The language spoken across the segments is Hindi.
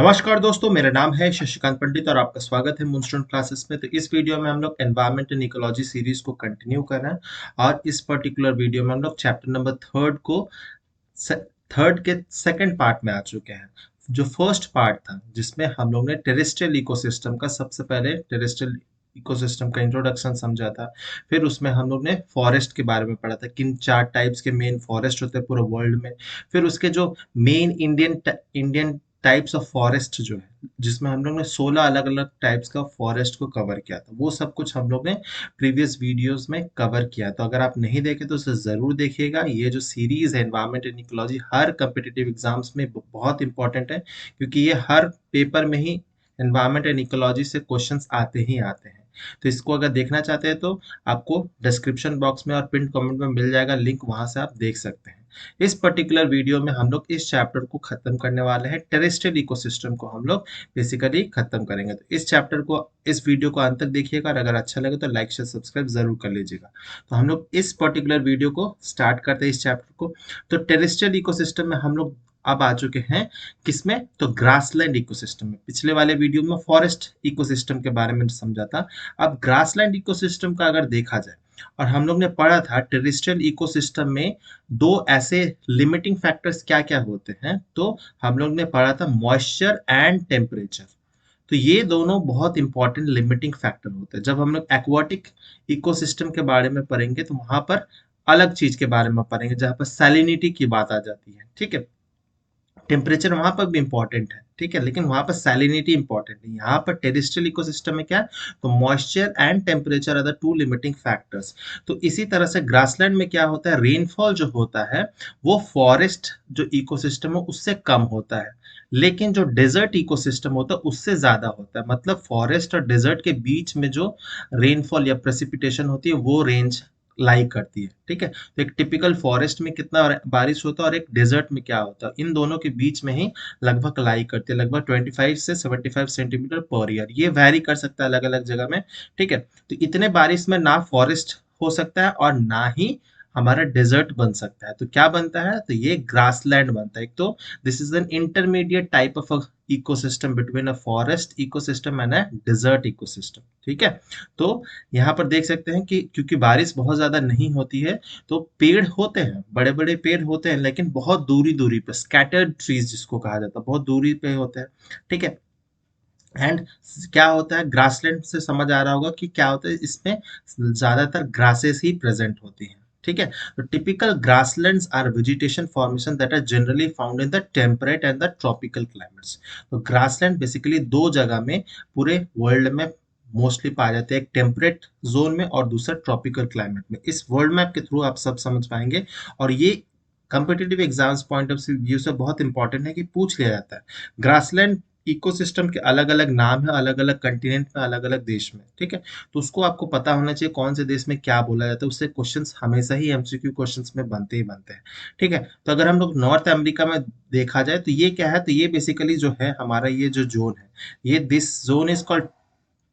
नमस्कार दोस्तों, मेरा नाम है शशिकांत पंडित और आपका स्वागत है मूनस्टोन क्लासेस में। तो इस वीडियो में हम लोग एनवायरमेंट एंड इकोलॉजी सीरीज को कंटिन्यू कर रहे हैं और इस पर्टिकुलर वीडियो में हम लोग चैप्टर नंबर थर्ड के सेकंड पार्ट में आ चुके हैं। जो फर्स्ट पार्ट था जिसमें हम लोग ने टेरेस्ट्रियल इकोसिस्टम का सबसे पहले टेरेस्ट्रियल इकोसिस्टम का इंट्रोडक्शन समझा था। फिर उसमें हम लोग ने फॉरेस्ट के बारे में पढ़ा था, किन चार टाइप्स के मेन फॉरेस्ट होते हैं पूरे वर्ल्ड में। फिर उसके जो main Indian types of forest जो है, जिसमें हम लोग ने 16 अलग अलग टाइप्स का फॉरेस्ट को कवर किया था, वो सब कुछ हम लोग ने प्रीवियस वीडियोस में कवर किया। तो अगर आप नहीं देखे तो उसे जरूर देखिएगा। ये जो सीरीज है environment and ecology her competitive exams में बहुत इंपॉर्टेंट है, क्योंकि ये हर पेपर में ही एनवायरमेंट एंड इकोलॉजी से क्वेश्चंस आते ही आते हैं। तो इसको अगर देखना चाहते हैं तो आपको डिस्क्रिप्शन बॉक्स में और पिन कमेंट में मिल जाएगा लिंक, वहां से आप देख सकते हैं। इस पर्टिकुलर वीडियो में हम लोग इस चैप्टर को खत्म करने वाले हैं। टेरेस्ट्रियल इकोसिस्टम को हम लोग बेसिकली खत्म करेंगे। तो इस वीडियो को अंत तक देखिएगा और अगर अच्छा लगे तो लाइक शेयर सब्सक्राइब जरूर कर लीजिएगा। तो हम लोग इस पर्टिकुलर वीडियो को स्टार्ट करते हैं, इस चैप्टर को। तो टेरेस्ट्रियल इकोसिस्टम में हम लोग अब आ चुके हैं किसमें, तो ग्रासलैंड इकोसिस्टम में। पिछले वाले वीडियो में फॉरेस्ट इकोसिस्टम के बारे में समझा था। अब ग्रासलैंड इकोसिस्टम का अगर देखा जाए, और हम लोग ने पढ़ा था टेरेस्ट्रियल इकोसिस्टम में दो ऐसे लिमिटिंग फैक्टर्स क्या क्या होते हैं। तो हम लोग ने पढ़ा था मॉइस्चर एंड टेम्परेचर। तो ये दोनों बहुत इंपॉर्टेंट लिमिटिंग फैक्टर होते हैं। जब हम लोग एक्वाटिक इकोसिस्टम के बारे में पढ़ेंगे तो वहां पर अलग चीज के बारे में पढ़ेंगे, जहां पर सैलिनिटी की बात आ जाती है। ठीक है, टेम्परेचर वहां पर भी इंपॉर्टेंट है, ठीक है, लेकिन वहां पर सैलिनिटी इंपॉर्टेंट है। यहाँ पर टेरेस्ट्रियल इकोसिस्टम में क्या है, तो moisture and temperature are the two limiting factors. तो इसी तरह से ग्रासलैंड में क्या होता है, रेनफॉल जो होता है वो फॉरेस्ट जो इकोसिस्टम है उससे कम होता है, लेकिन जो डेजर्ट इकोसिस्टम होता है उससे ज्यादा होता है। मतलब फॉरेस्ट और डेजर्ट के बीच में जो रेनफॉल या प्रेसिपिटेशन होती है वो रेंज लाई करती है। ठीक है, तो एक टिपिकल फॉरेस्ट में कितना बारिश होता है और एक डेजर्ट में क्या होता है, इन दोनों के बीच में ही लगभग लाई करती है, लगभग 25 से 75 सेंटीमीटर पर ईयर। ये वैरी कर सकता है अलग अलग जगह में। ठीक है, तो इतने बारिश में ना फॉरेस्ट हो सकता है और ना ही हमारा डेजर्ट बन सकता है। तो क्या बनता है, तो ये ग्रासलैंड बनता है। एक तो this is an intermediate type of ecosystem between a forest ecosystem and a desert ecosystem. ठीक है, तो यहाँ पर देख सकते हैं कि क्योंकि बारिश बहुत ज्यादा नहीं होती है, तो पेड़ होते हैं, बड़े बड़े पेड़ होते हैं, लेकिन बहुत दूरी दूरी पे, स्कैटर्ड ट्रीज जिसको कहा जाता है, बहुत दूरी पे होते हैं। ठीक है, एंड क्या होता है, ग्रासलैंड से समझ आ रहा होगा कि क्या होता है, इसमें ज्यादातर ग्रासेस ही प्रेजेंट होती हैं। ठीक है, तो typical grasslands are vegetation formation that are generally found in the temperate and the tropical climates. तो ग्रासलैंड बेसिकली दो जगह में पूरे वर्ल्ड में मोस्टली पाए जाते हैं, एक टेम्परेट जोन में और दूसरा ट्रॉपिकल क्लाइमेट में। इस वर्ल्ड मैप के थ्रू आप सब समझ पाएंगे, और ये competitive exams point of view से बहुत इंपॉर्टेंट है कि पूछ लिया जाता है। ग्रासलैंड इकोसिस्टम के अलग अलग नाम है, अलग अलग कंटिनेंट में, अलग अलग देश में। ठीक है, तो उसको आपको पता होना चाहिए कौन से देश में क्या बोला जाता है, उससे क्वेश्चंस हमेशा ही एमसीक्यू क्वेश्चंस में बनते ही बनते हैं। ठीक है, तो अगर हम लोग नॉर्थ अमेरिका में देखा जाए तो ये क्या है, तो ये बेसिकली जो है हमारा ये जो जोन है, ये this zone is called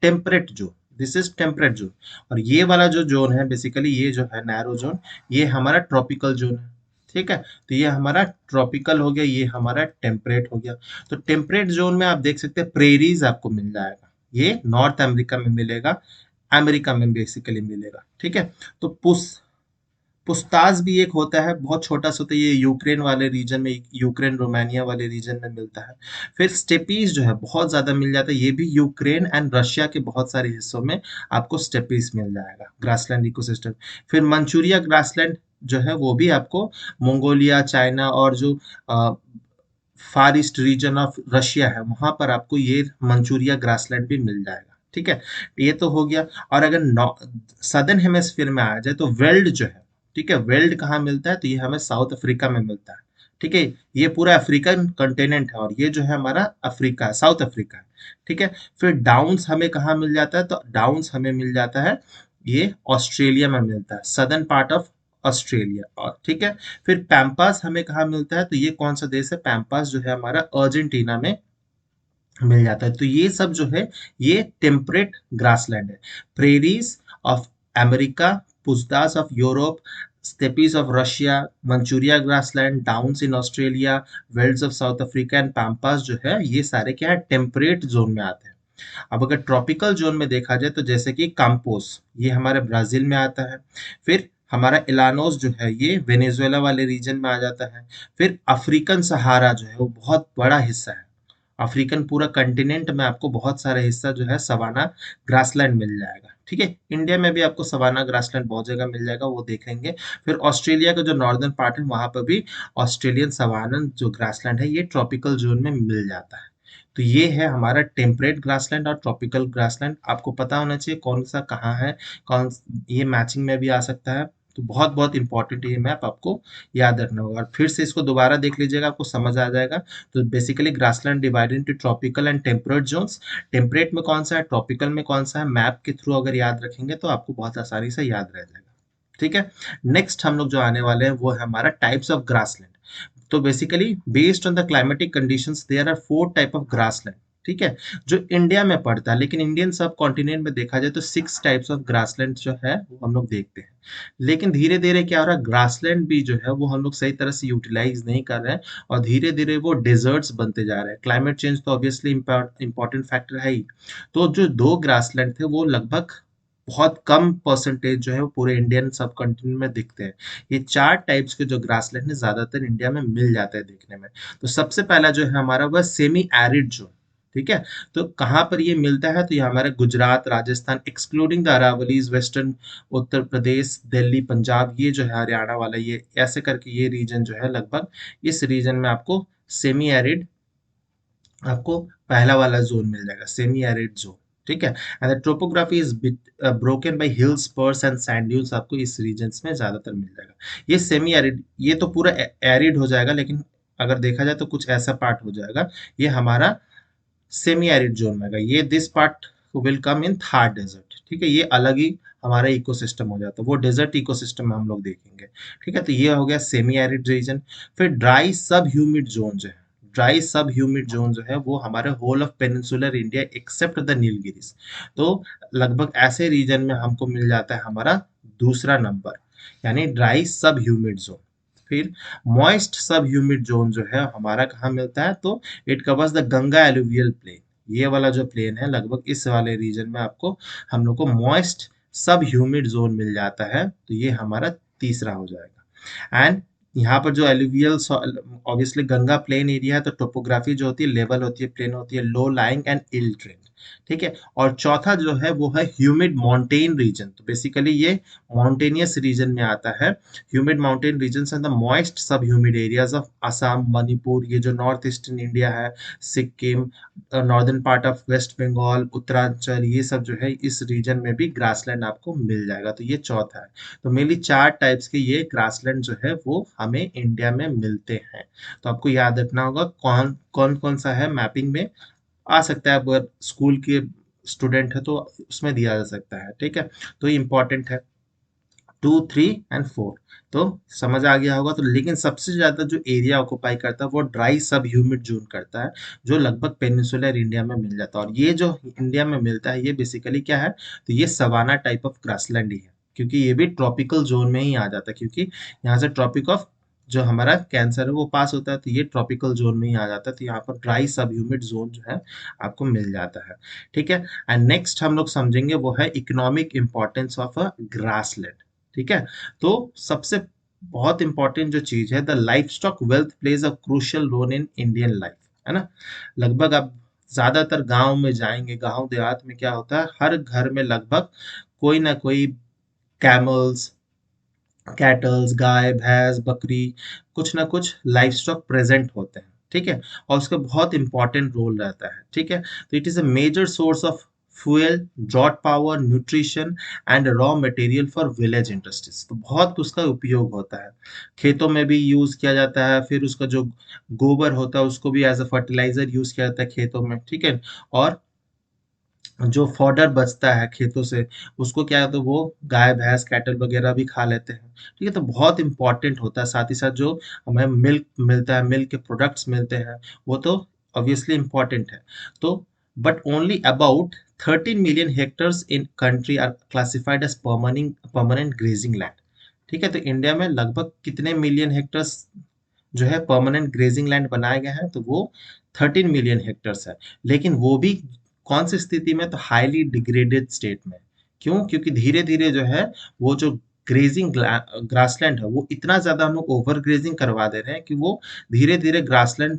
temperate zone. This is temperate zone. और ये वाला जो जोन है बेसिकली, ये जो है नैरो जोन, ये हमारा ट्रॉपिकल जोन है। ठीक है, तो ये हमारा ट्रॉपिकल हो गया, ये हमारा टेम्परेट हो गया। तो टेम्परेट जोन में आप देख सकते हैं प्रेरीज आपको मिल जाएगा, ये नॉर्थ अमेरिका में मिलेगा, अमेरिका में बेसिकली मिलेगा। ठीक है, तो पुस्ताज भी एक होता है, बहुत छोटा सा होता है, ये यूक्रेन वाले रीजन में, यूक्रेन रोमानिया वाले रीजन में मिलता है। फिर स्टेपीज जो है बहुत ज्यादा मिल जाता है, ये भी यूक्रेन एंड रशिया के बहुत सारे हिस्सों में आपको स्टेपीज मिल जाएगा ग्रासलैंड इकोसिस्टम। फिर मंचूरिया ग्रासलैंड जो है वो भी आपको मंगोलिया, चाइना और जो फार ईस्ट रीजन ऑफ रशिया है वहां पर आपको ये मंचूरिया ग्रासलैंड भी मिल जाएगा। ठीक है, ये तो हो गया। और अगर सदर्न हेमेस्फीयर में आ जाए तो वेल्ड जो है, ठीक है, वेल्ड कहाँ मिलता है, तो ये हमें साउथ अफ्रीका में मिलता है। ठीक है, ये पूरा अफ्रीकन कंटिनेंट है और ये जो है हमारा अफ्रीका है, साउथ अफ्रीका है। ठीक है, फिर डाउन्स हमें कहाँ मिल जाता है, तो डाउन्स हमें मिल जाता है, ये ऑस्ट्रेलिया में मिलता है, सदर्न पार्ट ऑफ ऑस्ट्रेलिया। और ठीक है, फिर पैम्पास हमें कहाँ मिलता है, तो ये कौन सा देश है, पैम्पास जो है हमारा अर्जेंटीना में मिल जाता है। तो ये सब जो है ये टेम्परेट ग्रासलैंड है। Prairies of America, pusztas of Europe, steppes of Russia, Manchuria grassland, downs in Australia, velds of South Africa and pampas जो है ये सारे क्या है टेम्परेट जोन में आते हैं। अब अगर ट्रॉपिकल जोन में देखा जाए तो जैसे कि काम्पोस, ये हमारे ब्राजील में आता है। फिर हमारा इलानोस जो है ये वेनेजुएला वाले रीजन में आ जाता है। फिर अफ्रीकन सहारा जो है वो बहुत बड़ा हिस्सा है। अफ्रीकन पूरा कंटिनेंट में आपको बहुत सारा हिस्सा जो है सवाना ग्रासलैंड मिल जाएगा। ठीक है, इंडिया में भी आपको सवाना ग्रासलैंड बहुत जगह मिल जाएगा, वो देखेंगे। फिर ऑस्ट्रेलिया का जो नॉर्दर्न पार्ट है वहां पर भी ऑस्ट्रेलियन सवानन जो ग्रासलैंड है ये ट्रॉपिकल जोन में मिल जाता है। तो ये है हमारा टेम्परेट ग्रासलैंड और ट्रॉपिकल ग्रासलैंड। आपको पता होना चाहिए कौन सा कहाँ है, कौन ये मैचिंग में भी आ सकता है। तो बहुत बहुत इंपॉर्टेंट ये मैप आपको याद रखना होगा, और फिर से इसको दोबारा देख लीजिएगा, आपको समझ आ जाएगा। तो basically grassland divided into tropical and temperate zones. Temperate में कौन सा है, ट्रॉपिकल में कौन सा है, मैप के थ्रू अगर याद रखेंगे तो आपको बहुत आसानी से याद रह जाएगा। ठीक है, नेक्स्ट हम लोग जो आने वाले हैं वो है हमारा टाइप्स ऑफ ग्रासलैंड। तो basically based on the climatic conditions there are 4 type of grassland. ठीक है, जो इंडिया में पड़ता है, लेकिन इंडियन सब कॉन्टिनेंट में देखा जाए तो 6 टाइप्स ऑफ ग्रासलैंड जो है वो हम लोग देखते हैं। लेकिन धीरे धीरे क्या हो रहा है, ग्रासलैंड भी जो है वो हम लोग सही तरह से यूटिलाइज नहीं कर रहे हैं, और धीरे धीरे वो डेजर्ट्स बनते जा रहे हैं। क्लाइमेट चेंज तो ऑब्वियसली इंपॉर्टेंट फैक्टर है ही। तो जो 2 ग्रासलैंड थे वो लगभग बहुत कम परसेंटेज जो है वो पूरे इंडियन सब कॉन्टिनेंट में दिखते हैं। ये 4 टाइप्स के जो ग्रासलैंड है ज्यादातर इंडिया में मिल जाता है देखने में। तो सबसे पहला जो है हमारा वह सेमी एरिड जोन। ठीक है, तो कहाँ पर ये मिलता है, तो ये हमारे Gujarat, Rajasthan excluding the Aravallis, western Uttar Pradesh, Delhi, Punjab, ये जो है हरियाणा वाला, ये ऐसे करके ये रीजन जो है लगभग इस रीजन में आपको सेमी एरिड, आपको पहला वाला जोन मिल जाएगा, सेमी एरिड जोन। ठीक है, and the topography is broken by hills, Spurs and sand dunes, आपको इस रीजन्स में ज्यादातर मिल जाएगा। ये सेमी एरिड, ये तो पूरा एरिड हो जाएगा, लेकिन अगर देखा जाए तो कुछ ऐसा पार्ट हो जाएगा, ये हमारा सेमी एरिड जोन में, ये this part will come in Thar desert. ठीक है, ये अलग ही हमारा इकोसिस्टम हो जाता है, वो डेजर्ट इकोसिस्टम में हम लोग देखेंगे। ठीक है, तो ये हो गया सेमी एरिड रीजन। फिर ड्राई सब ह्यूमिड जोन जो है, ड्राई सब ह्यूमिड जोन जो है वो हमारे whole of peninsular India except the Nilgiris. तो लगभग ऐसे रीजन में हमको मिल जाता है हमारा दूसरा नंबर, यानी ड्राई सब ह्यूमिड जोन। फिर मॉइस्ट सब ह्यूमिड जोन जो है हमारा कहाँ मिलता है, तो it covers the Ganga alluvial plain. ये वाला जो प्लेन है लगभग इस वाले रीजन में आपको हम लोग को मॉइस्ट सब ह्यूमिड जोन मिल जाता है, तो ये हमारा तीसरा हो जाएगा। एंड यहाँ पर जो alluvial, obviously Ganga plain area है, तो टोपोग्राफी जो होती है लेवल होती है, प्लेन होती है, low lying and ill drained. ठीक है, और चौथा जो है वो है ह्यूमिड माउंटेन रीजन। तो बेसिकली ये माउंटेनियस रीजन में आता है। Humid mountain regions and the moist sub humid areas of Assam, Manipur, ये जो नॉर्थ ईस्टर्न इंडिया है, Sikkim, northern part of West Bengal, Uttaranchal, ये सब जो है इस रीजन में भी ग्रासलैंड आपको मिल जाएगा। तो ये चौथा है। तो मेनली 4 टाइप्स के ये ग्रासलैंड जो है वो हमें इंडिया में मिलते हैं। तो आपको याद रखना होगा कौन कौन कौन सा है, मैपिंग में आ सकता है, अगर स्कूल के स्टूडेंट है तो उसमें दिया जा सकता है। ठीक है, तो ये इंपॉर्टेंट है। 2, 3 एंड 4 तो समझ आ गया होगा। तो लेकिन सबसे ज्यादा जो एरिया ऑक्युपाई करता है वो ड्राई सब ह्यूमिड जोन करता है, जो लगभग पेनिनसुलर इंडिया में मिल जाता है। और ये जो इंडिया में मिलता है ये बेसिकली क्या है, तो ये सवाना टाइप ऑफ ग्रासलैंड ही है, क्योंकि ये भी ट्रॉपिकल जोन में ही आ जाता है, क्योंकि यहाँ से ट्रॉपिक ऑफ जो हमारा कैंसर है वो पास होता है, तो ये ट्रॉपिकल जोन में ही आ जाता है। तो यहाँ पर ड्राई सब ह्यूमिड जोन जो है आपको मिल जाता है। ठीक है, एंड नेक्स्ट हम लोग समझेंगे वो है economic importance of a grassland. ठीक है, तो सबसे बहुत इंपॉर्टेंट जो चीज है, the life stock wealth plays a crucial role in Indian life, है ना। लगभग आप ज्यादातर गांव में जाएंगे, गांव देहात में क्या होता है, हर घर में लगभग कोई ना कोई कैमल्स, कैटल्स, गाय, भैंस, बकरी, कुछ ना कुछ लाइफ स्टॉक प्रेजेंट होते हैं। ठीक है, और उसका बहुत इंपॉर्टेंट रोल रहता है। ठीक है, तो it is a major source of fuel, draught power, nutrition and raw material for village industries. तो बहुत उसका उपयोग होता है, खेतों में भी यूज किया जाता है। फिर उसका जो गोबर होता है उसको भी एज अ फर्टिलाइजर यूज किया जाता है खेतों में। ठीक है, और जो फॉडर बचता है खेतों से, उसको क्या है, तो वो गाय भैंस कैटल वगैरह भी खा लेते हैं। ठीक है, तो बहुत इंपॉर्टेंट होता है। साथ ही साथ जो हमें मिल्क मिलता है, मिल्क के प्रोडक्ट्स मिलते हैं, वो तो ऑब्वियसली इंपॉर्टेंट है। तो but only about 13 million hectares in country are classified as permanent grazing land. ठीक है, तो इंडिया में लगभग कितने मिलियन हेक्टर्स जो है परमानेंट ग्रेजिंग लैंड बनाए गए हैं, तो वो 13 मिलियन हेक्टर्स है। लेकिन वो भी कौन सी स्थिति में, तो हाईली डिग्रेडेड स्टेट में। क्यों? क्योंकि धीरे धीरे जो है वो जो ग्रेजिंग ग्रासलैंड है वो इतना ज्यादा हम लोग ओवर ग्रेजिंग करवा दे रहे हैं कि वो धीरे धीरे ग्रासलैंड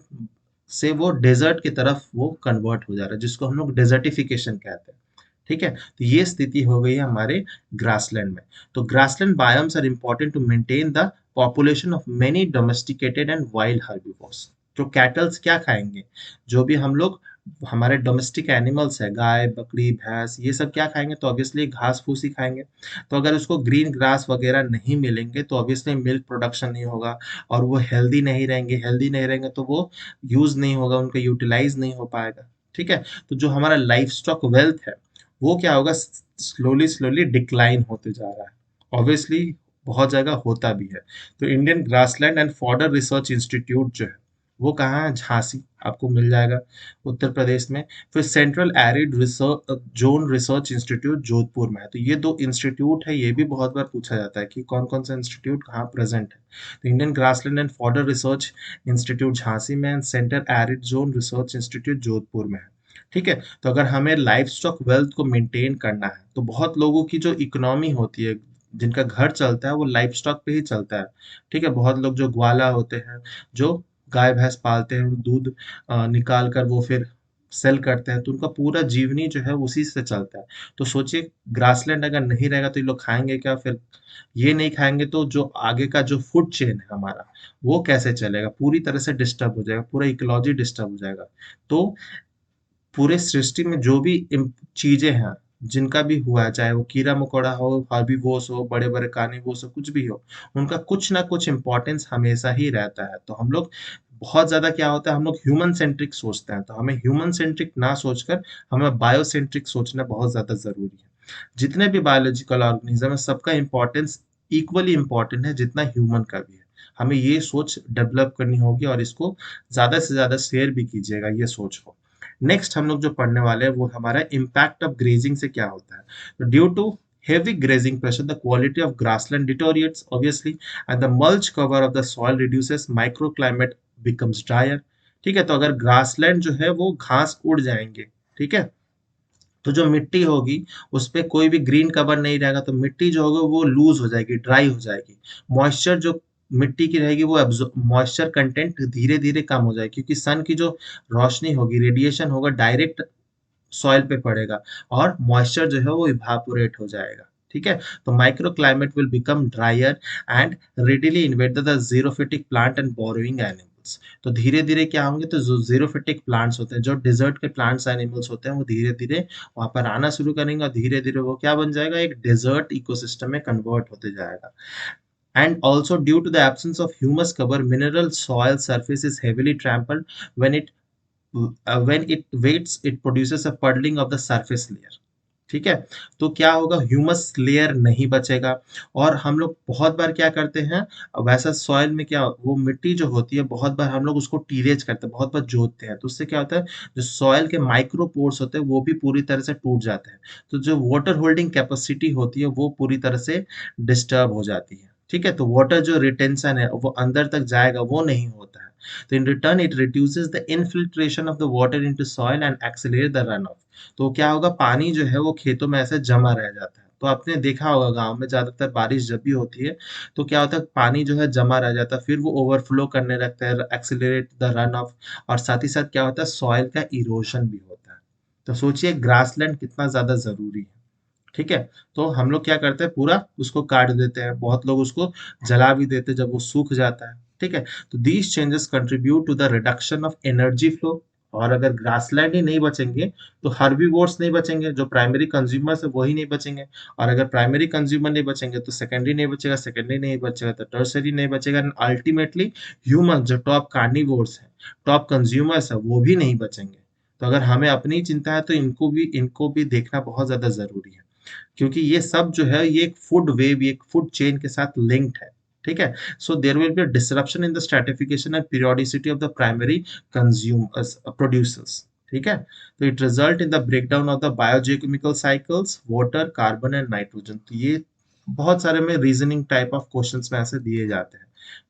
से वो डेजर्ट की तरफ वो कन्वर्ट हो जा रहा है, जिसको हम लोग डेजर्टिफिकेशन कहते हैं। ठीक है, तो ये स्थिति हो गई है हमारे ग्रासलैंड में। तो grassland biomes are important to maintain the population of many domesticated and wild herbivores. तो कैटल्स क्या खाएंगे? जो भी हम लोग हमारे डोमेस्टिक एनिमल्स है, गाय बकरी भैंस, ये सब क्या खाएंगे? तो ऑब्वियसली घास फूस ही खाएंगे। तो अगर उसको ग्रीन ग्रास वगैरह नहीं मिलेंगे तो ऑब्वियसली मिल्क प्रोडक्शन नहीं होगा, और वो हेल्दी नहीं रहेंगे तो वो यूज नहीं होगा, उनका यूटिलाइज नहीं हो पाएगा। ठीक है, तो जो हमारा लाइफ स्टॉक वेल्थ है वो क्या होगा? स्लोली स्लोली डिक्लाइन होते जा रहा है। ऑब्वियसली बहुत जगह होता भी है। तो Indian grassland and fodder research institute जो है वो कहाँ है? झांसी, आपको मिल जाएगा उत्तर प्रदेश में। फिर central arid research zone research institute Jodhpur में है। तो ये दो इंस्टीट्यूट है, ये भी बहुत बार पूछा जाता है कि कौन कौन सा इंस्टीट्यूट कहाँ प्रेजेंट है। तो Indian grassland and fodder research institute Jhansi में and central arid zone research institute Jodhpur में है। ठीक है, तो अगर हमें लाइफ स्टॉक वेल्थ को मेंटेन करना है तो बहुत लोगों की जो इकोनॉमी होती है, जिनका घर चलता है, वो लाइफ स्टॉक पे ही चलता है। ठीक है, बहुत लोग जो ग्वाला होते हैं, जो गाय भैंस पालते हैं, दूध निकाल कर वो फिर सेल करते हैं, तो उनका पूरा जीवनी जो है उसी से चलता है। तो सोचिए, ग्रासलैंड अगर नहीं रहेगा तो ये लोग खाएंगे क्या फिर? ये नहीं खाएंगे तो जो आगे का जो फूड चेन है हमारा, वो कैसे चलेगा? पूरी तरह से डिस्टर्ब हो जाएगा, पूरा इकोलॉजी डिस्टर्ब हो जाएगा। तो पूरे सृष्टि में जो भी चीजें हैं, जिनका भी हुआ है, चाहे वो कीड़ा मकोड़ा हो, हर्बीवोर्स हो, बड़े बड़े कार्निवोर्स हो, कुछ भी हो, उनका कुछ ना कुछ इम्पोर्टेंस हमेशा ही रहता है। तो हम लोग बहुत ज्यादा क्या होता है, हम लोग ह्यूमन सेंट्रिक सोचते हैं, तो हमें ह्यूमन सेंट्रिक ना सोचकर हमें बायोसेंट्रिक सोचना बहुत ज्यादा जरूरी है। जितने भी बायोलॉजिकल ऑर्गेनिज्म है, सबका इम्पोर्टेंस इक्वली इम्पोर्टेंट है जितना ह्यूमन का भी है। हमें ये सोच डेवलप करनी होगी, और इसको ज्यादा से ज्यादा शेयर भी कीजिएगा ये सोच को। नेक्स्ट हम लोग जो पढ़ने वाले हैं वो हमारा इम्पैक्ट ऑफ ग्रेजिंग से क्या होता है। तो due to heavy grazing pressure, the quality of grassland deteriorates obviously, and the mulch cover of the soil reduces, microclimate becomes drier। ठीक है, तो अगर ग्रासलैंड जो है वो घास उड़ जाएंगे, ठीक है, तो जो मिट्टी होगी उस पे कोई भी ग्रीन कवर नहीं रहेगा, तो मिट्टी जो होगी वो लूज हो जाएगी, ड्राई हो जाएगी। मॉइस्चर जो मिट्टी की रहेगी वो मॉइस्चर कंटेंट धीरे धीरे कम हो जाएगी, क्योंकि सन की जो रोशनी होगी, रेडिएशन होगा, डायरेक्ट सॉइल पे पड़ेगा, और मॉइस्चर जो है वो इवापोरेट हो जाएगा। ठीक है, तो micro climate will become dryer and readily InvIT the xerophytic plant and borrowing animals. तो धीरे धीरे क्या होंगे, तो जो जीरोफिटिक प्लांट्स होते हैं, जो डिजर्ट के प्लांट्स एनिमल्स होते हैं, वो धीरे धीरे वहां पर आना शुरू करेंगे, और धीरे धीरे वो क्या बन जाएगा? एक डेजर्ट इकोसिस्टम में कन्वर्ट होते जाएगा। And also due to the absence of humus cover, mineral soil surface is heavily trampled when it waits, it produces a puddling of the surface layer। ठीक है, तो क्या होगा? ह्यूमस लेयर नहीं बचेगा। और हम लोग बहुत बार क्या करते हैं, वैसा सॉइल में क्या, वो मिट्टी जो होती है बहुत बार हम लोग उसको टीरेज करते हैं, बहुत बार जोतते हैं, तो उससे क्या होता है, जो सॉइल के माइक्रोपोर्स होते हैं वो भी पूरी तरह से टूट जाते हैं। तो जो वाटर होल्डिंग कैपेसिटी होती है वो पूरी तरह से डिस्टर्ब हो जाती है। ठीक है, तो वाटर जो रिटेंशन है वो अंदर तक जाएगा, वो नहीं होता है। तो in return it reduces the infiltration of the water into soil and accelerate the runoff। तो क्या होगा, पानी जो है वो खेतों में ऐसे जमा रह जाता है। तो आपने देखा होगा गांव में ज्यादातर बारिश जब भी होती है तो क्या होता है, पानी जो है जमा रह जाता है, फिर वो ओवरफ्लो करने लगता है, एक्सेलरेट द रन ऑफ। और साथ ही साथ क्या होता है, सॉइल का इरोशन भी होता है। तो सोचिए ग्रासलैंड कितना ज्यादा जरूरी है। ठीक है, तो हम लोग क्या करते हैं, पूरा उसको काट देते हैं, बहुत लोग उसको जला भी देते हैं जब वो सूख जाता है। ठीक है, तो these changes contribute to the reduction of energy flow. और अगर ग्रासलैंड ही नहीं बचेंगे तो हर्बीवोर्स नहीं बचेंगे, जो प्राइमरी कंज्यूमर्स है वही नहीं बचेंगे। और अगर प्राइमरी कंज्यूमर नहीं बचेंगे तो सेकेंडरी नहीं बचेगा, सेकेंडरी नहीं बचेगा तो टर्सरी नहीं बचेगा, अल्टीमेटली ह्यूमन जो टॉप कार्निवोर्स है, टॉप कंज्यूमर्स है, वो भी नहीं बचेंगे। तो अगर हमें अपनी चिंता है तो इनको भी देखना बहुत ज्यादा जरूरी है, क्योंकि ये सब जो है ये एक फूड वेव, ये एक फूड चेन के साथ लिंक्ड है। ठीक है, so there will be a disruption in the stratification and periodicity of the primary consumers producers. ठीक है, तो it result in the breakdown of the biogeochemical cycles, water, carbon and nitrogen. तो ये बहुत सारे में रीजनिंग टाइप ऑफ क्वेश्चंस में ऐसे दिए जाते हैं।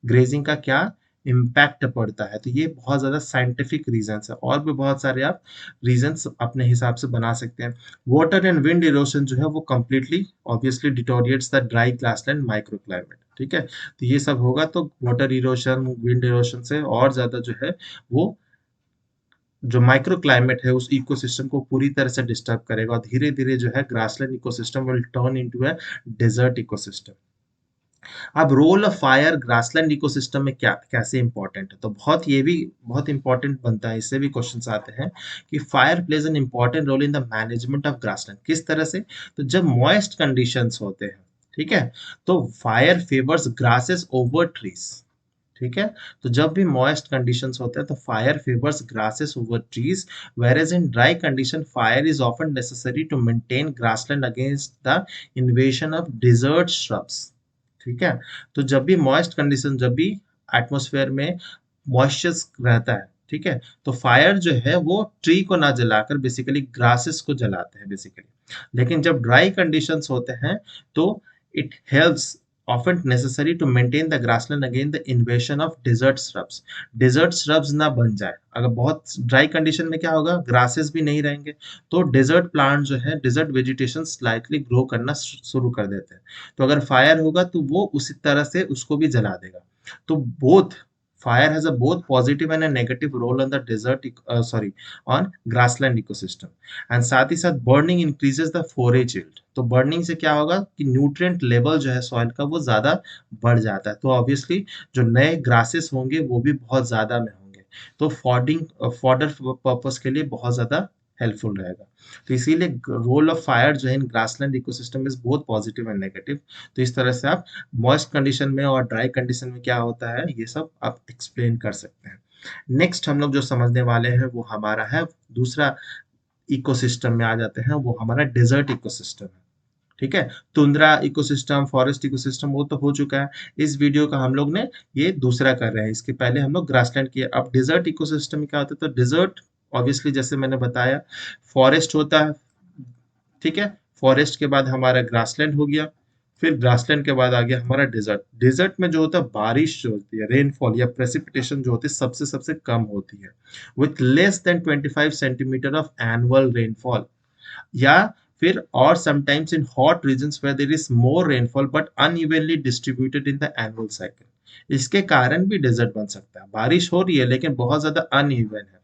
ग्रेजिंग का क्या इम्पैक्ट पड़ता है, तो ये बहुत ज्यादा साइंटिफिक रीजंस है, और भी बहुत सारे आप रीजंस अपने हिसाब से बना सकते हैं। वाटर एंड विंड इरोशन जो है वो completely obviously डिटोरिएट्स the dry grassland micro climate, ठीक है। तो ये सब होगा तो वाटर इरोशन विंड इरोशन से और ज्यादा जो है वो जो माइक्रो क्लाइमेट है उस इकोसिस्टम को पूरी तरह से डिस्टर्ब करेगा, और धीरे धीरे जो है grassland ecosystem will turn into a desert ecosystem. अब role of fire grassland ecosystem में क्या कैसे इंपॉर्टेंट है, तो बहुत ये भी बहुत इंपॉर्टेंट बनता है, इससे भी क्वेश्चंस आते हैं कि fire plays an important role in the management of grassland. किस तरह से, तो जब मॉइस्ट कंडीशंस होते हैं, ठीक है, तो fire favours grasses over trees, ठीक है। तो जब भी मॉइस्ट कंडीशंस होते हैं तो fire favours grasses over trees, whereas in dry condition fire is often necessary to maintain grassland against the invasion of desert shrubs, ठीक है। तो जब भी मॉइस्ट कंडीशन, जब भी एटमॉस्फेयर में मॉइस्चर रहता है, ठीक है, तो फायर जो है वो ट्री को ना जलाकर बेसिकली ग्रासेस को जलाते हैं बेसिकली। लेकिन जब ड्राई कंडीशंस होते हैं तो it helps often necessary to maintain the grassland against the invasion of desert shrubs। desert shrubs ना बन जाए, अगर बहुत ड्राई कंडीशन में क्या होगा, ग्रासेस भी नहीं रहेंगे, तो डेजर्ट प्लांट जो है, डेजर्ट वेजिटेशन स्लाइटली ग्रो करना शुरू कर देते हैं। तो अगर फायर होगा तो वो उसी तरह से उसको भी जला देगा। तो both fire has a both positive and a negative role on the desert sorry on grassland ecosystem. And साथ ही साथ burning increases the forage yield. तो बर्निंग से क्या होगा कि न्यूट्रिएंट लेवल जो है सॉइल का वो ज्यादा बढ़ जाता है, तो ऑब्वियसली जो नए ग्रासेस होंगे वो भी बहुत ज्यादा में होंगे, तो फॉडर पर्पस के लिए बहुत ज्यादा हेल्पफुल रहेगा। तो इसीलिए रोल ऑफ फायर जो है in grassland ecosystem is both positive and negative. तो इस तरह से आप मॉइस्ट कंडीशन में और ड्राई कंडीशन में क्या होता है ये सब आप एक्सप्लेन कर सकते हैं। नेक्स्ट हम लोग जो समझने वाले हैं वो हमारा है दूसरा इकोसिस्टम में आ जाते हैं, वो हमारा डेजर्ट इकोसिस्टम है, ठीक है। तुंद्रा इकोसिस्टम, फॉरेस्ट इकोसिस्टम वो तो हो चुका है। इस वीडियो का हम लोग ने ये दूसरा कर रहे हैं, इसके पहले हम लोग ग्रासलैंड किया। अब डेजर्ट इकोसिस्टम में क्या होता है, तो डेजर्ट ऑब्वियसली जैसे मैंने बताया फॉरेस्ट होता है, ठीक है। फॉरेस्ट के बाद हमारा ग्रासलैंड हो गया, फिर ग्रासलैंड के बाद आ गया हमारा डेजर्ट। डेजर्ट में जो होता है बारिश जो होती है, रेनफॉल या प्रेसिपिटेशन जो होती है सबसे सबसे कम होती है, with less than 25 centimetre of annual rainfall, या फिर और sometimes in hot regions where there is more rainfall but unevenly distributed in the annual cycle. इसके कारण भी डेजर्ट बन सकता है, बारिश हो रही है लेकिन बहुत ज्यादा अनइवन है,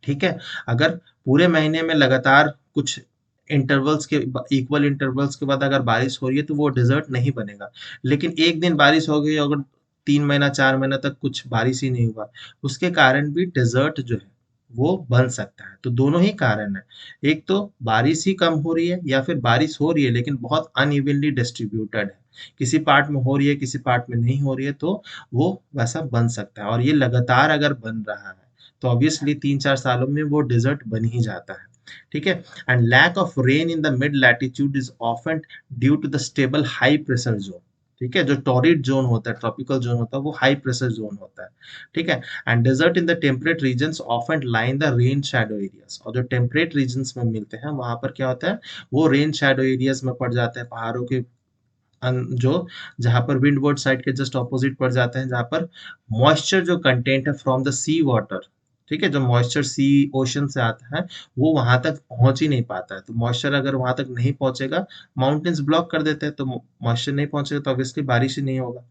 ठीक है। अगर पूरे महीने में लगातार कुछ इंटरवल्स के इक्वल इंटरवल्स के बाद अगर बारिश हो रही है तो वो डेजर्ट नहीं बनेगा। लेकिन एक दिन बारिश हो गई, अगर 3 महीना 4 महीना तक कुछ बारिश ही नहीं हुआ, उसके कारण भी डेजर्ट जो है वो बन सकता है। तो दोनों ही कारण है, एक तो बारिश ही कम हो रही है, या फिर बारिश हो रही है लेकिन बहुत अनइवनली डिस्ट्रीब्यूटेड है, किसी पार्ट में हो रही है किसी पार्ट में नहीं हो रही है, तो वो वैसा बन सकता है। और ये लगातार अगर बन रहा है तो ऑब्वियसली 3-4 सालों में वो डेजर्ट बन ही जाता है, ठीक है। And lack of rain in the mid latitude is often due to the stable high pressure zone, ठीक है। जो टॉरिड जोन होता है, ट्रॉपिकल जोन होता है, वो हाई प्रेशर जोन होता है, ठीक है। And desert in the temperate regions often line the rain shadow areas. और जो टेम्परेट रीजन्स में मिलते हैं वहां पर क्या होता है, वो रेन शैडो एरियाज में पड़ जाते हैं, पहाड़ों के जो जहाँ पर विंडवर्ड साइड के जस्ट ऑपोजिट पड़ जाते हैं, जहाँ पर मॉइस्चर जो कंटेंट है फ्रॉम द सी वाटर, ठीक है, जो मॉइस्चर सी ओशन से आता है वो वहां तक पहुंच ही नहीं पाता है। तो मॉइस्चर अगर वहां तक नहीं पहुंचेगा, माउंटेन्स ब्लॉक कर देते हैं, तो मॉइस्चर नहीं पहुंचेगा तो ऑब्वियसली बारिश ही नहीं होगा।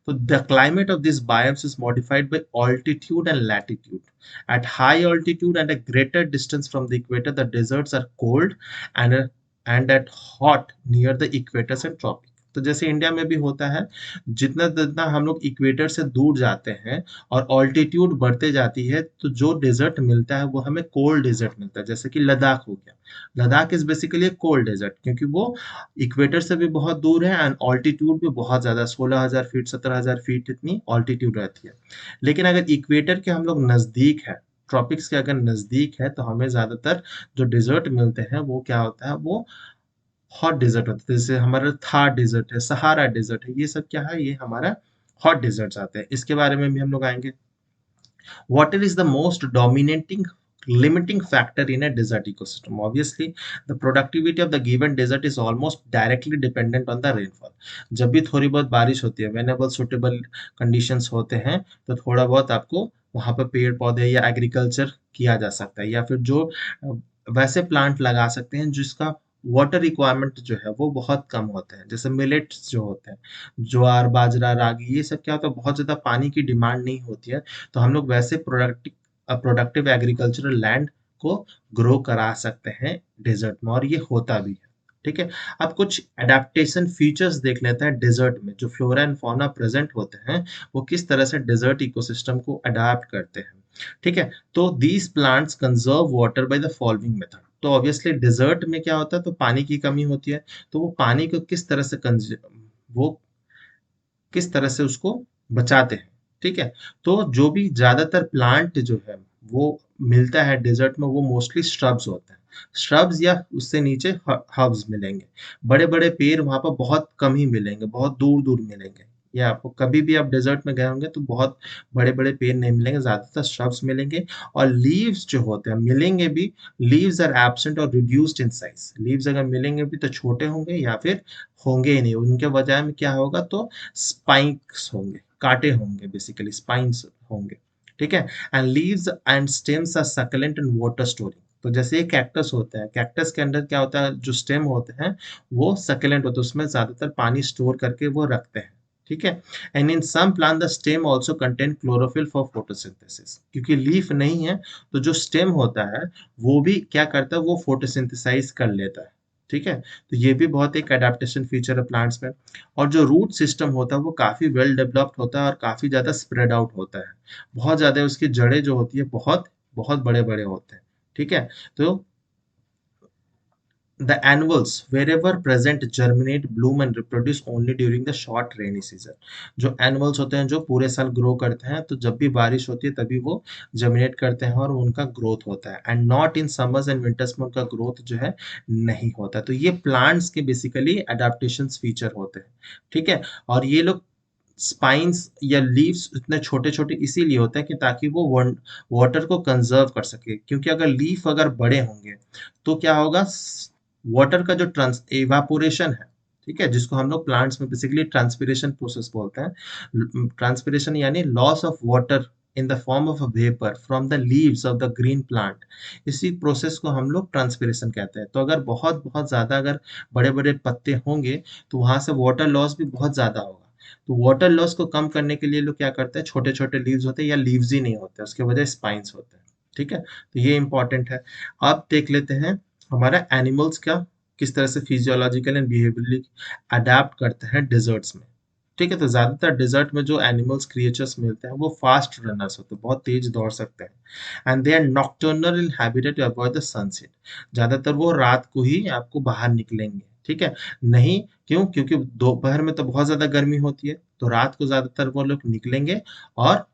So the climate of these biomes is modified by altitude and latitude. At high altitude and a greater distance from the equator, the deserts are cold and at hot near the equators and tropics. तो जैसे इंडिया में भी होता है, जितना जितना हम लोग इक्वेटर से दूर जाते हैं और ऑल्टीट्यूड बढ़ते जाती है, तो जो डेजर्ट मिलता है वो हमें कोल्ड डेजर्ट मिलता है, जैसे कि लद्दाख हो गया। Ladakh is basically cold desert, क्योंकि वो इक्वेटर से भी बहुत दूर है एंड ऑल्टीट्यूड भी बहुत ज़्यादा 16,000 फीट 17,000 फीट इतनी ऑल्टीट्यूड रहती है। लेकिन अगर इक्वेटर के हम लोग नज़दीक है, ट्रॉपिक्स के अगर नज़दीक है, तो हमें ज़्यादातर जो डेजर्ट मिलते हैं वो क्या होता है, वो हॉट डेजर्ट होता है। जैसे हमारा थार डेजर्ट है, सहारा डेजर्ट है, ये सब क्या है, ये हमारा हॉट डेजर्ट्स आते हैं। इसके बारे में भी हम लोग आएंगे। Water is the most dominating limiting factor in a desert ecosystem. Obviously, the productivity of the given desert is almost directly dependent on the rainfall. जब भी थोड़ी बहुत बारिश होती है, whenever suitable conditions होते हैं, तो थोड़ा बहुत आपको वहाँ पर पेड़ पौधे या एग्रीकल्चर किया जा सकता है, या फिर जो वैसे प्लांट लगा सकते हैं जिसका वाटर रिक्वायरमेंट जो है वो बहुत कम होते हैं, जैसे मिलेट्स जो होते हैं, ज्वार बाजरा रागी, ये सब क्या होता है, बहुत ज्यादा पानी की डिमांड नहीं होती है, तो हम लोग वैसे प्रोडक्टिव एग्रीकल्चरल लैंड को ग्रो करा सकते हैं डेजर्ट में, और ये होता भी है। ठीक है, अब कुछ एडेप्टेशन फीचर्स देख लेते हैं डेजर्ट में, जो फ्लोरा एंड फौना प्रेजेंट होते हैं वो किस तरह से डेजर्ट इकोसिस्टम को अडाप्ट करते हैं। ठीक है, तो these plants conserve water by the following method. तो ऑब्वियसली डेजर्ट में क्या होता है, तो पानी की कमी होती है, तो वो पानी को किस तरह से वो किस तरह से उसको बचाते हैं। ठीक है, तो जो भी ज्यादातर प्लांट जो है वो मिलता है डेजर्ट में, वो मोस्टली श्रब्स होते हैं, श्रब्स या उससे नीचे हर्ब्स मिलेंगे। बड़े बड़े पेड़ वहां पर बहुत कम ही मिलेंगे, बहुत दूर दूर मिलेंगे, या आपको कभी भी आप डेजर्ट में गए होंगे तो बहुत बड़े बड़े पेड़ नहीं मिलेंगे, ज्यादातर श्रब्स मिलेंगे। और लीव्स जो होते हैं मिलेंगे भी, लीव्स आर एब्सेंट और रिड्यूस्ड इन साइज। लीव्स अगर मिलेंगे भी तो छोटे होंगे या फिर होंगे ही नहीं, उनके बजाय में क्या होगा, तो स्पाइक्स होंगे, कांटे होंगे, बेसिकली स्पाइन्स होंगे। ठीक है, and leaves and stems are succulent and water storing. तो जैसे ये कैक्टस होता है, कैक्टस के अंदर क्या होता है, जो स्टेम होते हैं वो सक्लेंट होते हैं, उसमें ज्यादातर पानी स्टोर करके वो रखते हैं। ठीक है, and in some plant the stem also contain chlorophyll for photosynthesis. क्योंकि लीफ नहीं है, तो जो स्टेम होता है वो भी क्या करता है, वो फोटोसिंथेसाइज कर लेता है। ठीक है, तो ये भी बहुत एक अडेप्टेशन फीचर है प्लांट्स में। और जो रूट सिस्टम होता है वो काफी वेल डेवलप्ड होता है और काफी ज्यादा स्प्रेड आउट होता है, बहुत ज्यादा उसकी जड़ें जो होती है बहुत बहुत बड़े बड़े होते हैं। ठीक है, तो the annuals wherever present germinate bloom and reproduce only during the short rainy season। जो annuals होते हैं जो पूरे साल ग्रो करते हैं, तो जब भी बारिश होती है तभी वो जर्मिनेट करते हैं और उनका ग्रोथ होता है, and not in summers and winters में उनका ग्रोथ जो है नहीं होता। तो ये प्लांट्स के बेसिकली अडेप्टेशन फीचर होते हैं। ठीक है, और ये लोग स्पाइन्स या लीव्स इतने छोटे छोटे इसीलिए होते हैं कि ताकि वो वाटर को कंजर्व कर सके, क्योंकि अगर लीफ अगर बड़े होंगे तो क्या होगा, वाटर का जो ट्रांस इवापोरेशन है, ठीक है, जिसको हम लोग प्लांट्स में बेसिकली ट्रांसपिरेशन प्रोसेस बोलते हैं। ट्रांसपिरेशन यानी loss of water in the form of a vapour from the leaves of the green plant, इसी प्रोसेस को हम लोग ट्रांसपिरेशन कहते हैं। तो अगर बहुत बहुत ज्यादा अगर बड़े बड़े पत्ते होंगे तो वहां से वाटर लॉस भी बहुत ज्यादा होगा। तो वाटर लॉस को कम करने के लिए लोग क्या करते हैं, छोटे छोटे लीव्स होते हैं या लीव्स ही नहीं होते, उसके वजह स्पाइन्स होते हैं। ठीक है, तो ये इंपॉर्टेंट है। अब देख लेते हैं हमारा एनिमल्स का किस तरह से फिजियोलॉजिकल एंड बिहेवियरली अडेप्ट करते हैं डिजर्ट्स में। ठीक है, तो ज्यादातर डिजर्ट में जो एनिमल्स क्रिएचर्स मिलते हैं वो फास्ट रनर्स होते हैं, बहुत तेज दौड़ सकते हैं, and they are nocturnal in habitat to avoid the sunset. ज्यादातर वो रात को ही आपको बाहर निकलेंगे। ठीक है, नहीं क्यों, क्योंकि दोपहर में तो बहुत ज्यादा गर्मी होती है, तो रात को ज्यादातर वो लोग निकलेंगे, और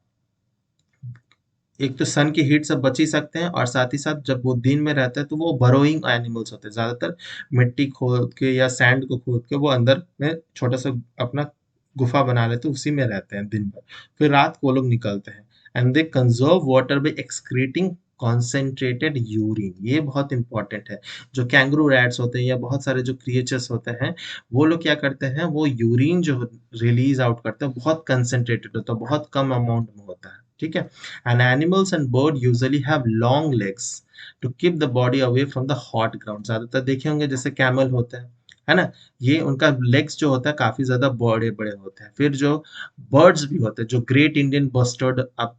एक तो सन की हीट से बच ही सकते हैं, और साथ ही साथ जब वो दिन में रहता है तो वो बरोइंग एनिमल्स होते हैं, ज्यादातर मिट्टी खोद के या सैंड को खोद के वो अंदर में छोटा सा अपना गुफा बना लेते हैं, उसी में रहते हैं दिन भर, फिर रात को वो लोग निकलते हैं। And they conserve water bye excreting concentrated urine. ये बहुत इंपॉर्टेंट है। जो कैंगरू रैट्स होते हैं या बहुत सारे जो क्रिएचर्स होते हैं, वो लोग क्या करते हैं, वो यूरिन जो रिलीज आउट करते हैं बहुत कंसेंट्रेटेड होता है, बहुत कम अमाउंट में होता है। ठीक है, and animals and bird usually have long legs to keep the body away from the hot ground। ज्यादातर देखे होंगे जैसे कैमल होते हैं, है ना, ये उनका लेग्स जो होता है काफी ज्यादा बड़े बड़े होते हैं। फिर जो बर्ड्स भी होते हैं, जो ग्रेट इंडियन बस्टर्ड अब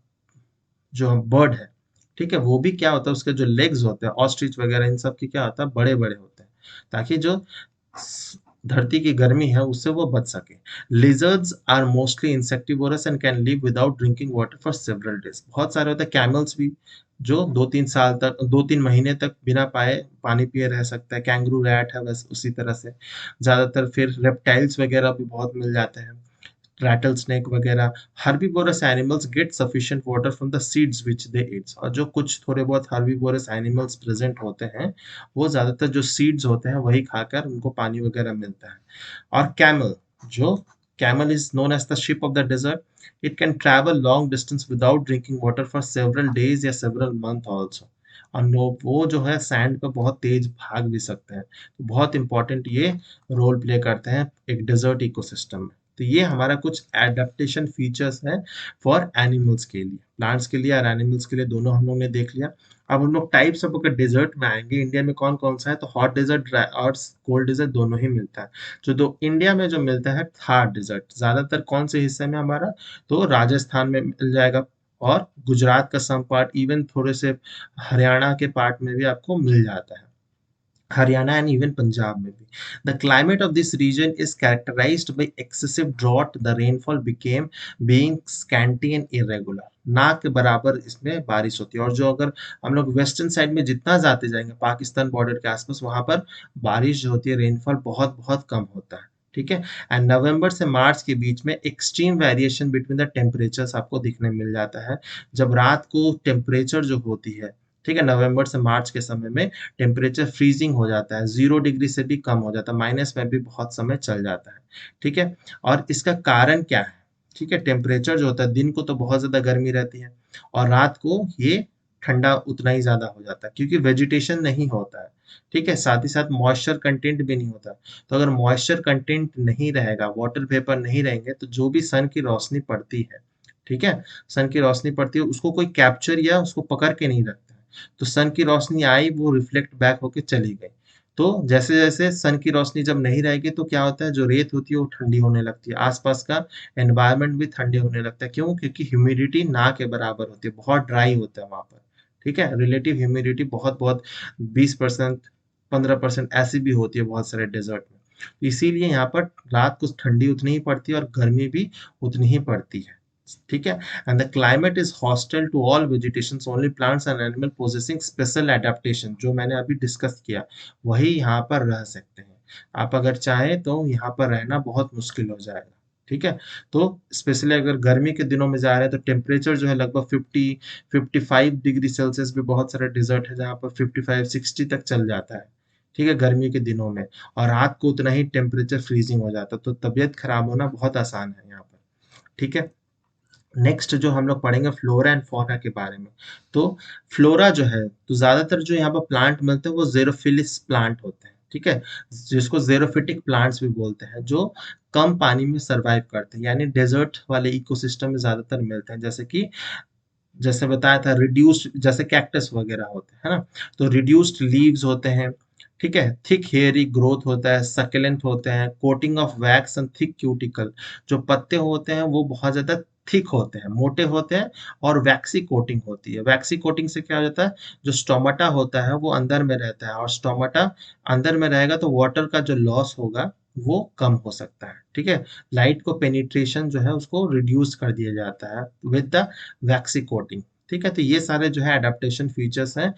जो बर्ड है, ठीक है, वो भी क्या होता है, उसके जो लेग्स होते हैं ऑस्ट्रिच वगैरह इन सब की क्या होता है, बड़े बड़े होते हैं, ताकि जो धरती की गर्मी है उससे वो बच सके। Lizards are mostly insectivorous and can live without drinking water for several days. बहुत सारे होते हैं कैमल्स भी जो 2-3 साल तक, 2-3 महीने तक बिना पाए पानी पिए रह सकता है। कैंगरू रैट है बस उसी तरह से। ज्यादातर फिर रेप्टाइल्स वगैरह भी बहुत मिल जाते हैं, rattlesnake वगैरह। Herbivorous animals get sufficient water from the seeds which they eat. और जो कुछ थोड़े बहुत हर्बीवोरस एनिमल्स प्रेजेंट होते हैं, वो ज्यादातर जो सीड्स होते हैं वही खाकर उनको पानी वगैरह मिलता है। और कैमल, जो camel is known as the ship of the desert. It can travel long distance without drinking water for several days या सेवरल मंथ ऑल्सो। और वो जो है सैंड पे बहुत तेज भाग भी सकते हैं, तो बहुत इंपॉर्टेंट ये रोल प्ले करते हैं एक डेजर्ट इकोसिस्टम में। तो ये हमारा कुछ एडेप्टेशन फीचर्स हैं फॉर एनिमल्स के लिए, प्लांट्स के लिए और एनिमल्स के लिए दोनों हम लोग ने देख लिया। अब हम लोग टाइप्स ऑफ अगर डेजर्ट में आएंगे, इंडिया में कौन कौन सा है, तो हॉट डेजर्ट और कोल्ड डेजर्ट दोनों ही मिलता है। जो दो इंडिया में जो मिलता है थार डेजर्ट, ज्यादातर कौन से हिस्से में हमारा, तो राजस्थान में मिल जाएगा, और गुजरात का सम पार्ट, इवन थोड़े से हरियाणा के पार्ट में भी आपको मिल जाता है, Haryana and even Punjab maybe. The climate of this region is characterized by excessive drought. The rainfall became being scanty and irregular. ना के बराबर इसमें बारिश होती है, और जो अगर हम लोग वेस्टर्न साइड में जितना जाते जाएंगे पाकिस्तान बॉर्डर के आसपास, वहां पर बारिश जो होती है, रेनफॉल बहुत बहुत कम होता है। ठीक है। एंड नवंबर से मार्च के बीच में extreme variation between the temperatures आपको दिखने मिल जाता है। जब रात को टेम्परेचर जो होती है, ठीक है, नवंबर से मार्च के समय में टेम्परेचर फ्रीजिंग हो जाता है, 0 डिग्री से भी कम हो जाता है, माइनस में भी बहुत समय चल जाता है। ठीक है। और इसका कारण क्या है? ठीक है, टेम्परेचर जो होता है, दिन को तो बहुत ज्यादा गर्मी रहती है, और रात को ये ठंडा उतना ही ज्यादा हो जाता है, क्योंकि वेजिटेशन नहीं होता है। ठीक है, साथ ही साथ मॉइस्चर कंटेंट भी नहीं होता। तो अगर मॉइस्चर कंटेंट नहीं रहेगा, वाटर वेपर नहीं रहेंगे, तो जो भी सन की रोशनी पड़ती है, ठीक है, सन की रोशनी पड़ती है, उसको कोई कैप्चर या उसको पकड़ के नहीं रखता है। तो सन की रोशनी आई, वो रिफ्लेक्ट बैक होके चली गई। तो जैसे जैसे सन की रोशनी जब नहीं रहेगी, तो क्या होता है, जो रेत होती है वो ठंडी होने लगती है, आसपास का एनवायरनमेंट भी ठंडे होने लगता है। क्यों? क्योंकि ह्यूमिडिटी ना के बराबर होती है, बहुत ड्राई होता है वहां पर। ठीक है, रिलेटिव ह्यूमिडिटी बहुत बहुत 20%, 15% ऐसी भी होती है बहुत सारे डेजर्ट में। तो इसीलिए यहाँ पर रात को ठंडी उतनी ही पड़ती है और गर्मी भी उतनी ही पड़ती है। ठीक है। And the climate is hostile to all vegetation, only plants and animal possessing special adaptation, जो मैंने अभी डिस्कस किया, वही यहाँ पर रह सकते हैं। आप अगर चाहें तो यहाँ पर रहना बहुत मुश्किल हो जाएगा। ठीक है। तो स्पेशली अगर गर्मी के दिनों में जा रहे हैं, तो टेम्परेचर जो है लगभग 50-55 डिग्री सेल्सियस भी बहुत सारे डिजर्ट है जहाँ पर 55-60 तक चल जाता है। ठीक है, गर्मी के दिनों में, और रात को उतना ही टेम्परेचर फ्रीजिंग हो जाता है, तो तबीयत खराब होना बहुत आसान है यहाँ पर। ठीक है। नेक्स्ट जो हम लोग पढ़ेंगे फ्लोरा एंड फौना के बारे में। तो फ्लोरा जो है, तो ज्यादातर जो यहाँ पर प्लांट मिलते हैं वो जेरोफिलिस प्लांट होते हैं। ठीक है, जिसको जेरोफिटिक प्लांट्स भी बोलते हैं, जो कम पानी में सरवाइव करते हैं, यानी डेजर्ट वाले इकोसिस्टम में ज्यादातर मिलते हैं। जैसे कि जैसे बताया था, रिड्यूस्ड, जैसे कैक्टस वगैरह होते हैं, है ना, तो रिड्यूस्ड लीव्स होते हैं। ठीक है, थिक हेयरी ग्रोथ होता है, सकेलेंट होते हैं, coating of wax and thick cuticle, जो पत्ते होते हैं वो बहुत ज्यादा थिक होते हैं, मोटे होते हैं, और वैक्सी कोटिंग होती है। वैक्सी कोटिंग से क्या हो जाता है, जो स्टोमाटा होता है वो अंदर में रहता है, और स्टोमाटा अंदर में रहेगा तो वाटर का जो लॉस होगा वो कम हो सकता है। ठीक है, लाइट को पेनिट्रेशन जो है उसको रिड्यूस कर दिया जाता है विद द वैक्सी कोटिंग। ठीक है, तो ये सारे जो है अडेप्टेशन फीचर्स हैं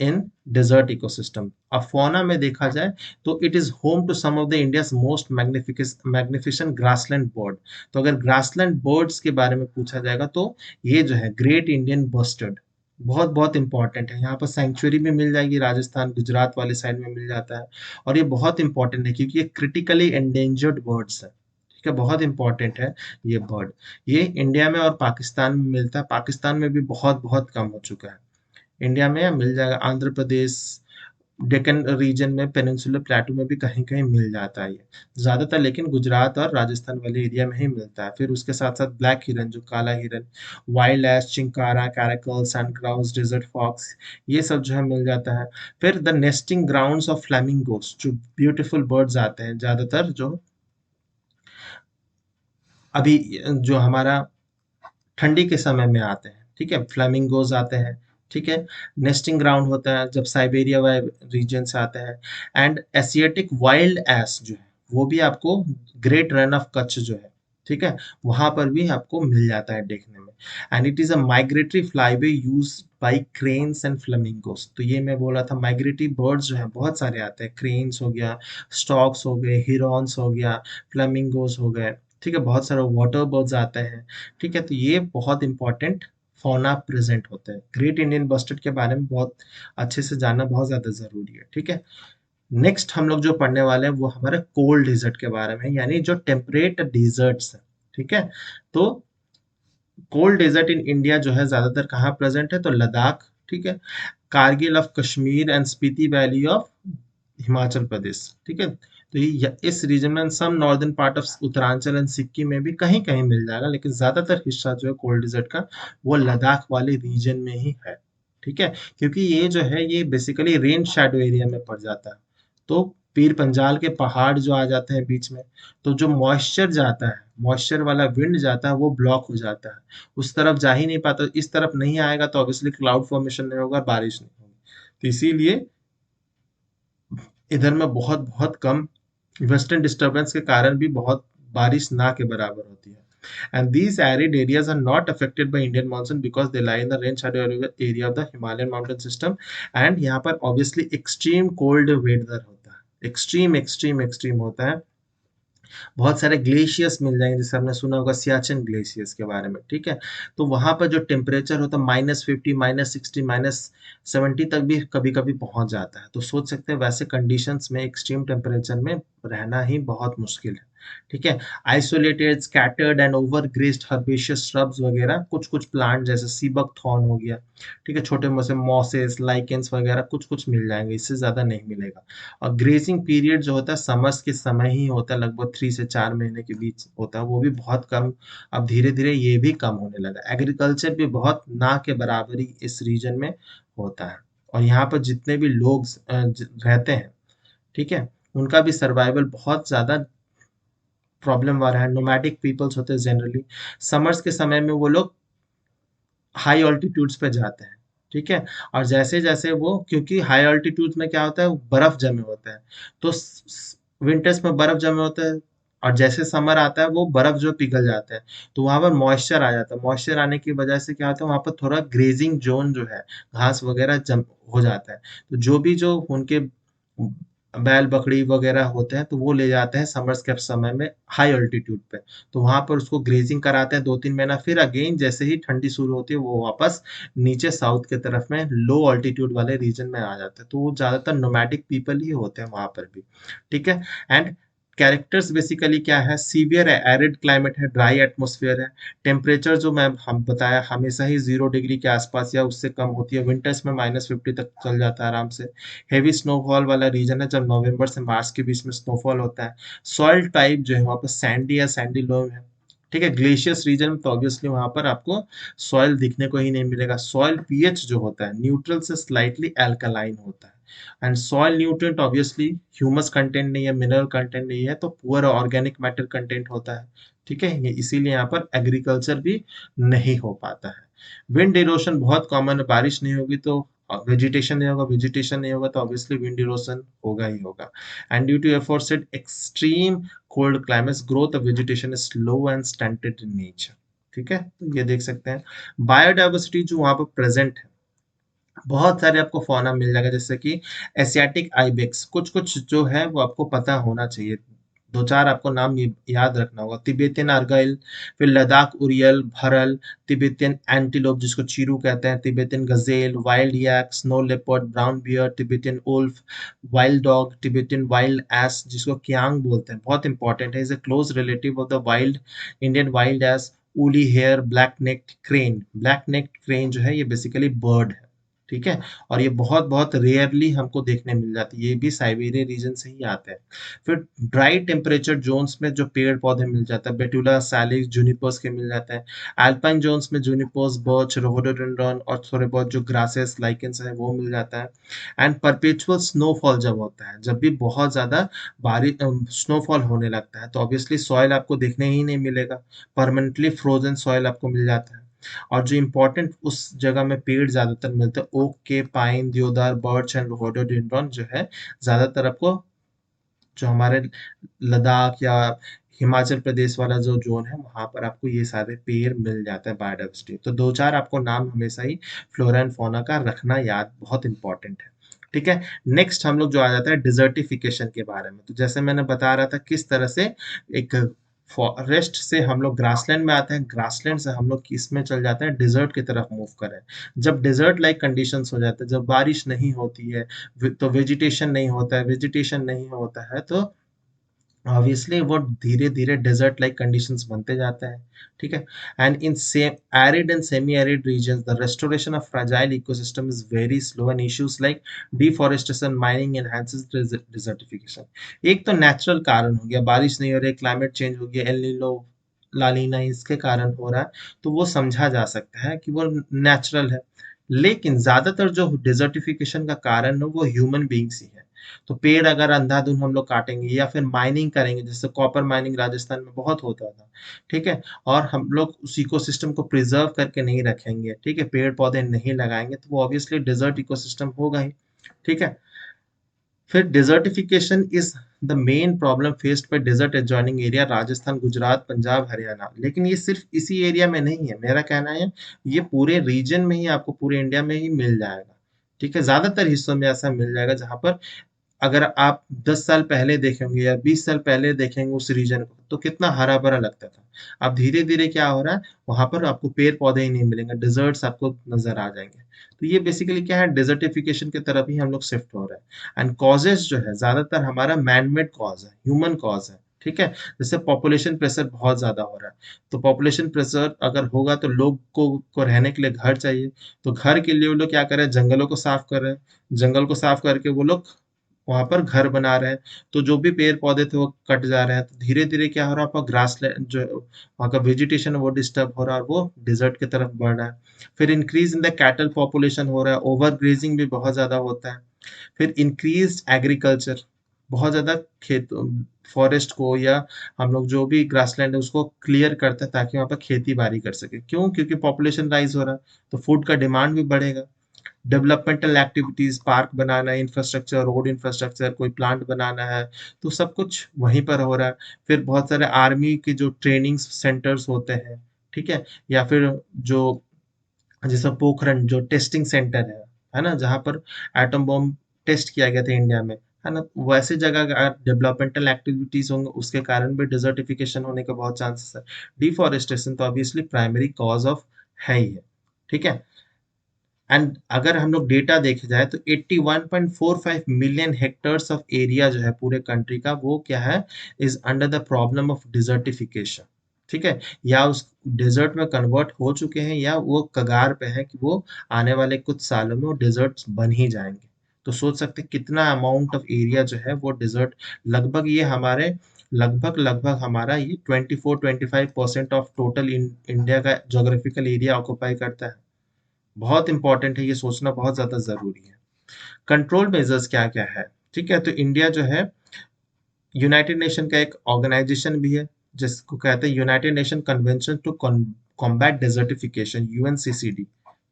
इन डेजर्ट इकोसिस्टम। अब फौना में देखा जाए, तो it is home to some of the India's most magnificent grassland bird. तो अगर ग्रासलैंड बर्ड्स के बारे में पूछा जाएगा, तो ये जो है ग्रेट इंडियन बस्टर्ड, बहुत बहुत इंपॉर्टेंट है। यहाँ पर सेंचुरी भी मिल जाएगी, राजस्थान गुजरात वाले साइड में मिल जाता है, और ये बहुत इंपॉर्टेंट है क्योंकि ये क्रिटिकली एंडेंजर्ड बर्ड्स है। ठीक है, बहुत इंपॉर्टेंट है ये बर्ड। ये इंडिया में और पाकिस्तान में मिलता है, पाकिस्तान में भी बहुत बहुत कम हो चुका है। इंडिया में मिल जाएगा, आंध्र प्रदेश, डेक्कन रीजन में, पेनिनसुलर प्लेटू में भी कहीं कहीं मिल जाता है ये ज्यादातर, लेकिन गुजरात और राजस्थान वाले एरिया में ही मिलता है। फिर उसके साथ साथ ब्लैक हिरन, जो काला हिरन, wild ass, chinkara, caracal, sand grouse, desert fox, ये सब जो है मिल जाता है। फिर the nesting grounds of flamingos, जो ब्यूटीफुल बर्ड्स आते हैं ज्यादातर, जो अभी जो हमारा ठंडी के समय में आते हैं। ठीक है, फ्लेमिंगोज आते हैं। ठीक है, नेस्टिंग ग्राउंड होता है जब साइबेरिया वाले रीजन से आते हैं। एंड एशियाटिक वाइल्ड एस जो है, वो भी आपको ग्रेट रन ऑफ कच्छ जो है, ठीक है, वहां पर भी आपको मिल जाता है देखने में। And it is a migratory flyway use by cranes and flamingos. तो ये मैं बोला था, माइग्रेटरी बर्ड्स जो है बहुत सारे आते हैं, क्रेन्स हो गया, स्टॉक्स हो गए, हिरॉन्स हो गया, फ्लेमिंगोस हो गए। ठीक है, बहुत सारे वाटर बर्ड्स आते हैं। ठीक है, तो ये बहुत इंपॉर्टेंट फौना प्रेजेंट होता है। ग्रेट इंडियन बस्टर्ड के बारे में बहुत अच्छे से जानना बहुत ज्यादा जरूरी है। ठीक है, नेक्स्ट हम लोग जो पढ़ने वाले हैं वो हमारे कोल्ड डेजर्ट के बारे में, यानी जो टेम्परेट डेजर्ट्स है। ठीक है, तो कोल्ड डेजर्ट इन इंडिया जो है ज्यादातर कहाँ प्रेजेंट है, तो लद्दाख, ठीक है। Kargil of Kashmir and Spiti valley of Himachal Pradesh, ठीक है। तो ये इस रीजन में some northern part of Uttaranchal and Sikkim में भी कहीं कहीं मिल जाएगा, लेकिन ज्यादातर हिस्सा जो है कोल्ड डिजर्ट का वो लद्दाख वाले रीजन में ही है, ठीक है। क्योंकि ये जो है ये बेसिकली रेन शैडो एरिया में पड़ जाता है। तो पीर पंजाल के पहाड़ जो आ जाते हैं बीच में, तो जो मॉइस्चर जाता है, मॉइस्चर वाला विंड जाता है, वो ब्लॉक हो जाता है, उस तरफ जा ही नहीं पाता। इस तरफ नहीं आएगा तो ऑब्वियसली क्लाउड फॉर्मेशन नहीं होगा, बारिश नहीं होगी। तो इसीलिए इधर में बहुत बहुत कम, वेस्टर्न डिस्टर्बेंस के कारण भी बहुत बारिश ना के बराबर होती है। And these arid areas are not affected by Indian monsoon because they lie in the rain shadow area of the Himalayan mountain system. And यहाँ पर obviously extreme cold weather होता है, extreme extreme extreme होता है। बहुत सारे ग्लेशियर्स मिल जाएंगे, जैसे आपने सुना होगा सियाचिन ग्लेशियर्स के बारे में, ठीक है। तो वहां पर जो टेम्परेचर होता है -50, -60, -70 तक भी कभी कभी पहुंच जाता है। तो सोच सकते हैं वैसे कंडीशंस में एक्सट्रीम टेम्परेचर में रहना ही बहुत मुश्किल है, ठीक है। Isolated, scattered and over graced herbaceous shrubs वगैरह, कुछ कुछ प्लांट जैसे सीबक थॉर्न हो गया, ठीक है, छोटे मोटे मॉसेस, लाइकेंस वगैरह कुछ कुछ मिल जाएंगे, इससे ज्यादा नहीं मिलेगा। और ग्रेजिंग पीरियड जो होता है समर्स के समय ही होता है, लगभग 3 से 4 महीने के बीच होता है, वो भी बहुत कम। अब धीरे धीरे ये भी कम होने लगा। एग्रीकल्चर भी बहुत ना के बराबरी इस रीजन में होता है। और यहाँ पर जितने भी लोग रहते हैं, ठीक है, उनका भी सर्वाइवल बहुत ज्यादा प्रॉब्लम वाला है। नोमैडिक पीपल्स होते हैं जनरली, समर्स के समय में वो लोग हाई ऑल्टीट्यूड्स पे जाते हैं, ठीक है। और जैसे जैसे वो, क्योंकि हाई ऑल्टीट्यूड्स में क्या होता है, बर्फ जमे होता है, तो विंटर्स में बर्फ जमे होता है, और जैसे समर आता है वो बर्फ जो पिघल जाता है, तो वहां पर मॉइस्चर आ जाता है। मॉइस्चर आने की वजह से क्या होता है, वहां पर थोड़ा ग्रेजिंग जोन जो है, घास वगैरह जम हो जाता है। तो जो भी जो उनके बैल बकरी वगैरह होते हैं, तो वो ले जाते हैं समर्स के समय में हाई ऑल्टीट्यूड पे। तो वहां पर उसको ग्रेजिंग कराते हैं 2-3 महीना, फिर अगेन जैसे ही ठंडी शुरू होती है वो वापस नीचे साउथ के तरफ में लो ऑल्टीट्यूड वाले रीजन में आ जाते हैं। तो वो ज्यादातर नोमैडिक पीपल ही होते हैं वहां पर भी, ठीक है। एंड कैरेक्टर्स बेसिकली क्या है, सीवियर है, एरिड क्लाइमेट है, ड्राई एटमोस्फेयर है। टेम्परेचर जो मैं हम बताया हमेशा ही 0 डिग्री के आसपास या उससे कम होती है, विंटर्स में -50 तक चल जाता है आराम से। हेवी स्नोफॉल वाला रीजन है, जब नवंबर से मार्च के बीच में स्नोफॉल होता है। सॉइल टाइप जो है वहाँ पर सैंडी या सैंडी लोम है, ठीक है। ग्लेशियस रीजन में तो ऑब्वियसली वहां पर आपको सॉइल दिखने को ही नहीं मिलेगा। सॉइल पीएच जो होता है न्यूट्रल से स्लाइटली एल्कलाइन होता है। And soil nutrient obviously humus content नहीं है, मिनरल कंटेंट नहीं है, तो पुअर ऑर्गेनिक मैटर कंटेंट होता है, ठीक है। ये इसीलिए यहाँ पर एग्रीकल्चर भी नहीं हो पाता है। विंड इरोशन बहुत कॉमन है, बारिश नहीं होगी तो वेजिटेशन नहीं होगा, वेजिटेशन नहीं होगा तो ऑब्वियसली विंड इरोशन होगा ही होगा। And due to aforesaid extreme cold climates, growth of vegetation is slow and stunted in nature, ठीक है। तो ये देख सकते हैं बायोडाइवर्सिटी जो वहां पर प्रेजेंट है, बहुत सारे आपको फौना मिल जाएगा, जैसे कि एशियाटिक आइबेक्स, कुछ कुछ जो है वो आपको पता होना चाहिए। दो चार आपको नाम याद रखना होगा, तिब्बतियन अर्गाइल, फिर लद्दाख उरियल, भरल, तिब्बतियन एंटीलोप जिसको चीरू कहते हैं, Tibetan gazelle, wild yak, snow leopard, brown bear, Tibetan wolf, wild dog, Tibetan wild ass जिसको कियांग बोलते हैं, बहुत इंपॉर्टेंट है, is a close relative of the wild Indian wild ass. Woolly hare, black necked crane, black necked crane जो है ये बेसिकली बर्ड है, ठीक है। और ये बहुत बहुत रेयरली हमको देखने मिल जाती है, ये भी साइबेरिया रीजन से ही आते हैं। फिर ड्राई टेम्परेचर जोन्स में जो पेड़ पौधे मिल जाता है, बेटुला, सैलिक्स, जूनिपर्स के मिल जाते हैं। अल्पाइन जोन्स में जूनिपर्स, बर्च, रोडोडेंड्रॉन और थोड़े बहुत जो ग्रासेस, लाइकेंस है वो मिल जाता है। एंड परपेचुअल स्नोफॉल जब होता है, जब भी बहुत ज्यादा बारिश स्नोफॉल होने लगता है, तो ऑब्वियसली सॉइल आपको देखने ही नहीं मिलेगा, परमानेंटली फ्रोजन सॉइल आपको मिल जाता है। और जो इम्पोर्टेंट उस जगह में पेड़ ज्यादातर मिलते हैं, ओक के, पाइन, देवदार, बर्च एंड रोडोडेंड्रॉन जो है ज्यादातर आपको जो हमारे लद्दाख या हिमाचल प्रदेश वाला जो जोन है वहां पर आपको ये सारे पेड़ मिल जाते हैं बायोडाइवर्सिटी। तो दो चार आपको नाम हमेशा ही फ्लोरा एंड फौना का रखना याद बहुत इंपॉर्टेंट है, ठीक है। नेक्स्ट हम लोग जो आ जाता है डिजर्टिफिकेशन के बारे में। तो जैसे मैंने बता रहा था किस तरह से एक फॉरेस्ट से हम लोग ग्रासलैंड में आते हैं, ग्रासलैंड से हम लोग किस में चल जाते हैं, डिजर्ट की तरफ मूव करें। जब डिजर्ट लाइक कंडीशंस हो जाते हैं, जब बारिश नहीं होती है, तो वेजिटेशन नहीं होता है, वेजिटेशन नहीं होता है तो ऑब्वियसली वो धीरे धीरे डेजर्ट लाइक कंडीशंस बनते जाते हैं, ठीक है। And in same arid and semi arid regions the restoration of fragile ecosystem is very slow and issues like deforestation mining enhances desertification। एक तो नेचुरल कारण हो गया, बारिश नहीं हो रही, क्लाइमेट चेंज हो गया, एल नीनो लालीना इसके कारण हो रहा है, तो वो समझा जा सकता है कि वो नेचुरल है। लेकिन ज्यादातर जो डिजर्टिफिकेशन का कारण है वो ह्यूमन बींग्स ही है। तो पेड़ अगर अंधाधुंध हम लोग काटेंगे या फिर माइनिंग करेंगे, जैसे कॉपर माइनिंग राजस्थान में बहुत होता था, ठीक है, और हम लोग उस इकोसिस्टम को प्रिजर्व करके नहीं रखेंगे, ठीक है, पेड़ पौधे नहीं लगाएंगे, तो वो ऑब्वियसली डेजर्ट इकोसिस्टम होगा ही, ठीक है। फिर desertification is the main problem faced by desert adjoining area Rajasthan, Gujarat, Punjab, Haryana. लेकिन ये सिर्फ इसी एरिया में नहीं है, मेरा कहना है ये पूरे रीजन में ही आपको पूरे इंडिया में ही मिल जाएगा, ठीक है। ज्यादातर हिस्सों में ऐसा मिल जाएगा जहां पर अगर आप 10 साल पहले देखेंगे या 20 साल पहले देखेंगे उस रीजन को, तो कितना हरा-भरा लगता था। अब धीरे-धीरे क्या हो रहा है, वहाँ पर आपको पेड़-पौधे ही नहीं मिलेंगे, डेज़र्ट्स आपको नज़र आ जाएँगे। तो ये बेसिकली क्या है, डेज़र्टिफ़िकेशन की तरफ ही हम लोग शिफ्ट हो रहे हैं। एंड कॉजेज़ जो है ज़्यादातर हमारा मैन मेड कॉज़ है, ह्यूमन कॉज़ है, ठीक है? जैसे पॉपुलेशन प्रेशर बहुत ज़्यादा हो रहा है, तो पॉपुलेशन प्रेशर अगर होगा तो लोग को रहने के लिए घर चाहिए, तो घर के लिए वो लोग क्या कर रहे हैं, जंगलों को साफ कर रहे हैं। जंगल को साफ करके वो लोग वहाँ पर घर बना रहे हैं, तो जो भी पेड़-पौधे थे वो कट जा रहे हैं, तो धीरे-धीरे क्या हो रहा है, आपका ग्रासलैंड जो वहाँ का वेजिटेशन है वो डिस्टर्ब हो रहा है और वो डेज़र्ट की तरफ बढ़ रहा है। फिर increase in the cattle population हो रहा है, ओवर ग्रेज़िंग भी बहुत ज़्यादा होता है। फिर इंक्रीज़्ड एग्रीकल्चर, बहुत ज़्यादा खेत फॉरेस्ट को या हम लोग जो भी ग्रासलैंड है उसको क्लियर करते हैं ताकि वहाँ पर खेती-बाड़ी कर सकें। क्यों? क्योंकि पॉपुलेशन राइज़ हो रहा है, तो फूड का डिमांड भी बढ़ेगा। डेवलपमेंटल एक्टिविटीज, पार्क बनाना है, इंफ्रास्ट्रक्चर, रोड इंफ्रास्ट्रक्चर, कोई प्लांट बनाना है, तो सब कुछ वहीं पर हो रहा है। फिर बहुत सारे आर्मी के जो ट्रेनिंग सेंटर्स होते हैं, ठीक है, या फिर जो जैसे पोखरण जो टेस्टिंग सेंटर है ना, जहाँ पर एटम बॉम्ब टेस्ट किया गया था इंडिया में, है ना, वैसे जगह अगर डेवलपमेंटल एक्टिविटीज होंगे उसके कारण भी डिजर्टिफिकेशन होने के बहुत चांसेस है। डिफॉरेस्टेशन तो ऑब्वियसली प्राइमरी कॉज ऑफ है ही है, ठीक है। एंड अगर हम लोग डेटा देखे जाए तो 81.45 मिलियन हेक्टेयर्स ऑफ एरिया जो है पूरे कंट्री का, वो क्या है, is under the problem of desertification, ठीक है, या उस डेजर्ट में कन्वर्ट हो चुके हैं या वो कगार पे है कि वो आने वाले कुछ सालों में वो डेजर्ट्स बन ही जाएंगे। तो सोच सकते हैं कितना अमाउंट ऑफ एरिया जो है वो डेजर्ट, लगभग ये हमारे लगभग हमारा ये 24-25% ऑफ टोटल इंडिया का जोग्राफिकल एरिया ऑक्युपाई करता है। बहुत इंपॉर्टेंट है, ये सोचना बहुत ज़्यादा ज़रूरी है। कंट्रोल मेजर्स क्या-क्या है? ठीक है, तो इंडिया जो है यूनाइटेड नेशन का एक ऑर्गेनाइजेशन भी है, जिसको कहते हैं United Nation Convention to combat desertification, UNCCD,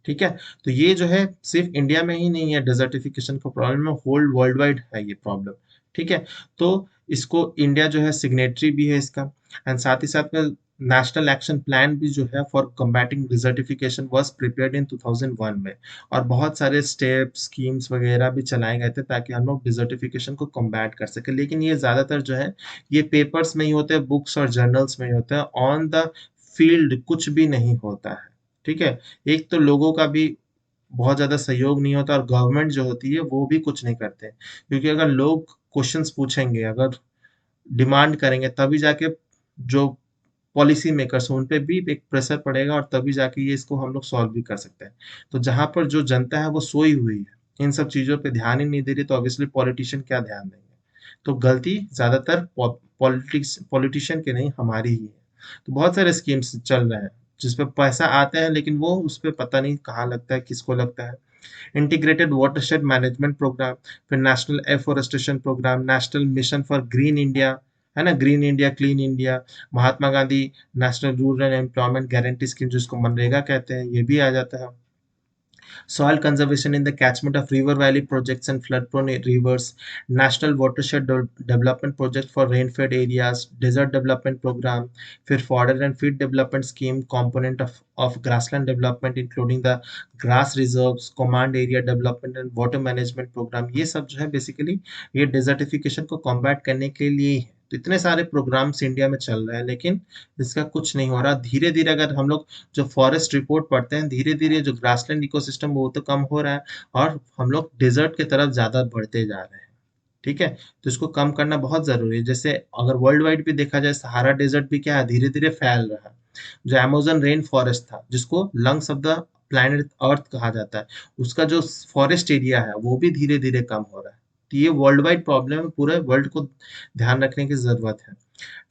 ठीक है। तो ये जो है सिर्फ इंडिया में ही नहीं है, डेजर्टिफिकेशन का प्रॉब्लम है, होल वर्ल्ड वाइड है ये प्रॉब्लम, ठीक है। तो इसको इंडिया जो है सिग्नेटरी भी है इसका, एंड साथ ही साथ में नेशनल एक्शन प्लान भी जो है for combating desertification was prepared in 2001 में, और बहुत सारे स्टेप्स, स्कीम्स वगैरह भी चलाए गए थे ताकि हम लोग डिजर्टिफिकेशन को कम्बैट कर सकें। लेकिन ये ज़्यादातर जो है ये पेपर्स में ही होते हैं, बुक्स और जर्नल्स में ही होते हैं, ऑन द फील्ड कुछ भी नहीं होता है, ठीक है। एक तो लोगों का भी बहुत ज़्यादा सहयोग नहीं होता और गवर्नमेंट जो होती है वो भी कुछ नहीं करते, क्योंकि अगर लोग क्वेश्चंस पूछेंगे, अगर डिमांड करेंगे, तभी जाके जो पॉलिसी मेकर्स हैं उन पे भी एक प्रेशर पड़ेगा और तभी जाके ये इसको हम लोग सॉल्व भी कर सकते हैं। तो जहाँ पर जो जनता है वो सोई हुई है, इन सब चीज़ों पे ध्यान ही नहीं दे रही, तो ऑब्वियसली पॉलिटिशियन क्या ध्यान देंगे। तो गलती ज़्यादातर पॉलिटिशियन की नहीं, हमारी ही है। तो बहुत सारे स्कीम्स चल रहे हैं जिस पे पैसा आता है, लेकिन वो उस पे पता नहीं कहाँ लगता है, किसको लगता है। इंटीग्रेटेड वाटरशेड मैनेजमेंट प्रोग्राम, फिर national afforestation programme, national mission for green India, है ना, green India, clean India, Mahatma Gandhi national rural employment guarantee scheme जिसको मनरेगा कहते हैं, ये भी आ जाता है। Soil conservation in the catchment of river valley projects and flood prone rivers, national watershed development project for rain-fed areas, desert development program, फिर fodder and feed development scheme component of grassland development including the grass reserves, command area development and water management program, ये सब जो है बेसिकली ये डिजर्टिफिकेशन को कॉम्बैट करने के लिए ही है। तो इतने सारे प्रोग्राम्स इंडिया में चल रहे हैं, लेकिन इसका कुछ नहीं हो रहा। धीरे धीरे अगर हम लोग जो फॉरेस्ट रिपोर्ट पढ़ते हैं, धीरे-धीरे जो ग्रासलैंड इकोसिस्टम वो तो कम हो रहा है और हम लोग डेज़र्ट की तरफ ज़्यादा बढ़ते जा रहे हैं। ठीक है? तो इसको कम करना बहुत ज़रूरी है। जैसे अगर वर्ल्ड वाइड भी देखा जाए, सहारा डेज़र्ट भी क्या है, धीरे-धीरे फैल रहा है। जो अमेज़न रेन फॉरेस्ट था, जिसको lungs of the planet earth कहा जाता है, उसका जो फॉरेस्ट एरिया है, वो भी धीरे-धीरे कम हो रहा है। तो ये वर्ल्ड वाइड प्रॉब्लम है, पूरे वर्ल्ड को ध्यान रखने की ज़रूरत है।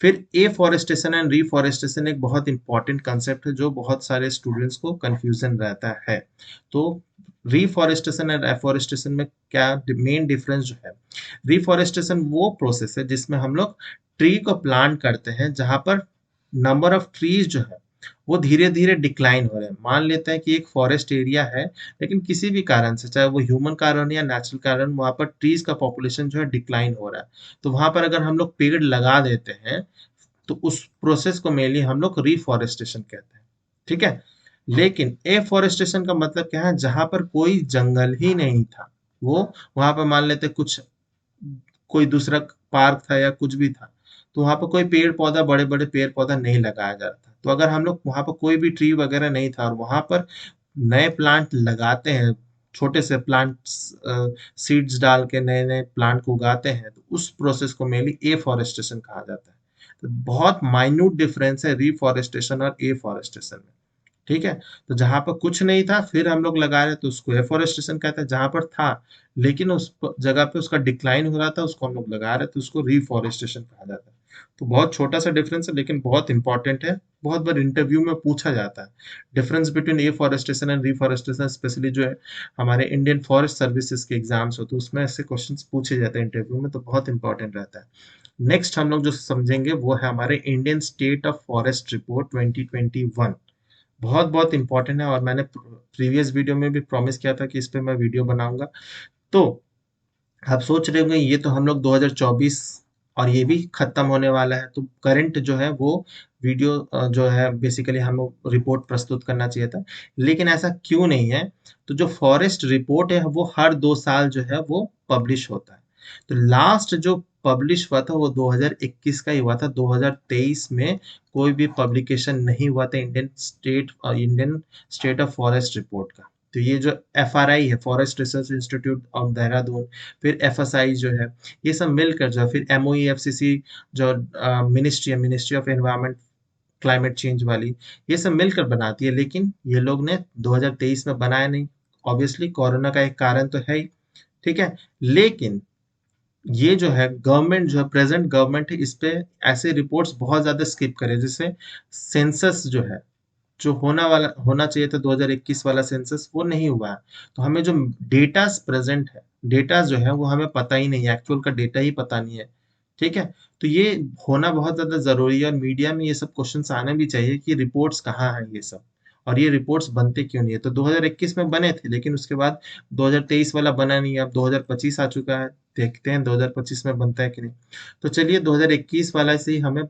फिर एफॉरेस्टेशन एंड रीफॉरेस्टेशन एक बहुत इंपॉर्टेंट कंसेप्ट है, जो बहुत सारे स्टूडेंट्स को कन्फ्यूज़न रहता है। तो रीफॉरेस्टेशन एंड एफॉरेस्टेशन में क्या मेन डिफरेंस जो है, रिफॉरेस्टेशन वो प्रोसेस है जिसमें हम लोग ट्री को प्लांट करते हैं जहां पर नंबर ऑफ ट्रीज जो है वो धीरे धीरे डिक्लाइन हो रहे हैं। मान लेते हैं कि एक फॉरेस्ट एरिया है, लेकिन किसी भी कारण से, चाहे वो ह्यूमन कारण या नेचुरल कारण, वहां पर ट्रीज का पॉपुलेशन जो है डिक्लाइन हो रहा है। तो वहां पर अगर हम लोग पेड़ लगा देते हैं, तो उस प्रोसेस को मेनली हम लोग रिफॉरेस्टेशन कहते हैं। ठीक है? लेकिन एफॉरेस्टेशन का मतलब क्या है, जहां पर कोई जंगल ही नहीं था, वो वहां पर मान लेते कुछ कोई दूसरा पार्क था या कुछ भी था, तो वहाँ पे कोई पेड़-पौधा, बड़े-बड़े पेड़-पौधा नहीं लगाया जा रहा था। तो अगर हम लोग वहाँ पे कोई भी ट्री वगैरह नहीं था और वहाँ पर नए प्लांट लगाते हैं, छोटे से प्लांट्स सीड्स डाल के नए-नए प्लांट को उगाते हैं, तो उस प्रोसेस को मेनली एफॉरेस्टेशन कहा जाता है। तो बहुत माइन्यूट डिफरेंस है रिफॉरेस्टेशन और एफॉरेस्टेशन में। ठीक है? तो जहाँ पर कुछ नहीं था, फिर हम लोग लगा रहे, तो उसको एफॉरेस्टेशन कहते हैं। जहाँ पर था, लेकिन उस जगह पे उसका डिक्लाइन हो रहा था, उसको हम लोग लगा रहे, तो उसको रिफॉरेस्टेशन कहा जाता है। तो बहुत छोटा सा डिफरेंस है, लेकिन बहुत इंपॉर्टेंट है। बहुत बार इंटरव्यू में पूछा जाता है difference between afforestation and reforestation, specially जो है हमारे इंडियन फॉरेस्ट सर्विसेज के एग्जाम्स होते हैं, उसमें ऐसे क्वेश्चन पूछे जाते हैं इंटरव्यू में, तो बहुत इंपॉर्टेंट रहता है। नेक्स्ट हम लोग जो समझेंगे वो है हमारे Indian state of forest report 2021। बहुत बहुत इंपॉर्टेंट है, और मैंने प्रीवियस वीडियो में भी प्रॉमिस किया था कि इस पे मैं वीडियो बनाऊंगा। तो आप सोच रहे होंगे ये तो हम लोग 2024 और ये भी खत्म होने वाला है, तो करंट जो है वो वीडियो जो है बेसिकली हम लोग रिपोर्ट प्रस्तुत करना चाहिए था, लेकिन ऐसा क्यों नहीं है। तो जो फॉरेस्ट रिपोर्ट है वो हर 2 साल जो है वो पब्लिश होता है। तो लास्ट जो पब्लिश हुआ था वो 2021 का ही हुआ था। 2023 में कोई भी पब्लिकेशन नहीं हुआ था Indian state of forest report का। तो ये जो एफआरआई है, forest research institute of Dehradun, फिर एफएसआई जो है, ये सब मिलकर जो है, फिर एमओई एफसीसी जो मिनिस्ट्री है, ministry of environment climate change वाली, ये सब मिलकर बनाती है। लेकिन ये लोग ने 2023 में बनाया नहीं। ऑब्वियसली कोरोना का एक कारण तो है ही। ठीक है? लेकिन ये जो है गवर्नमेंट, जो है प्रेजेंट गवर्नमेंट है, इस पे ऐसे रिपोर्ट्स बहुत ज्यादा स्किप करे। जैसे सेंसस जो है, जो होना चाहिए था 2021 वाला सेंसस, वो नहीं हुआ है। तो हमें जो डेटास प्रेजेंट है, डेटा जो है वो हमें पता ही नहीं है, एक्चुअल का डेटा ही पता नहीं है। ठीक है? तो ये होना बहुत ज्यादा जरूरी है, और मीडिया में ये सब क्वेश्चंस आने भी चाहिए कि रिपोर्ट्स कहाँ है ये सब, और ये रिपोर्ट्स बनते क्यों नहीं है। तो 2021 में बने थे, लेकिन उसके बाद 2023 वाला बना नहीं है। अब 2025 आ चुका है, देखते हैं 2025 में बनता है कि नहीं। तो चलिए 2021 वाला से ही हमें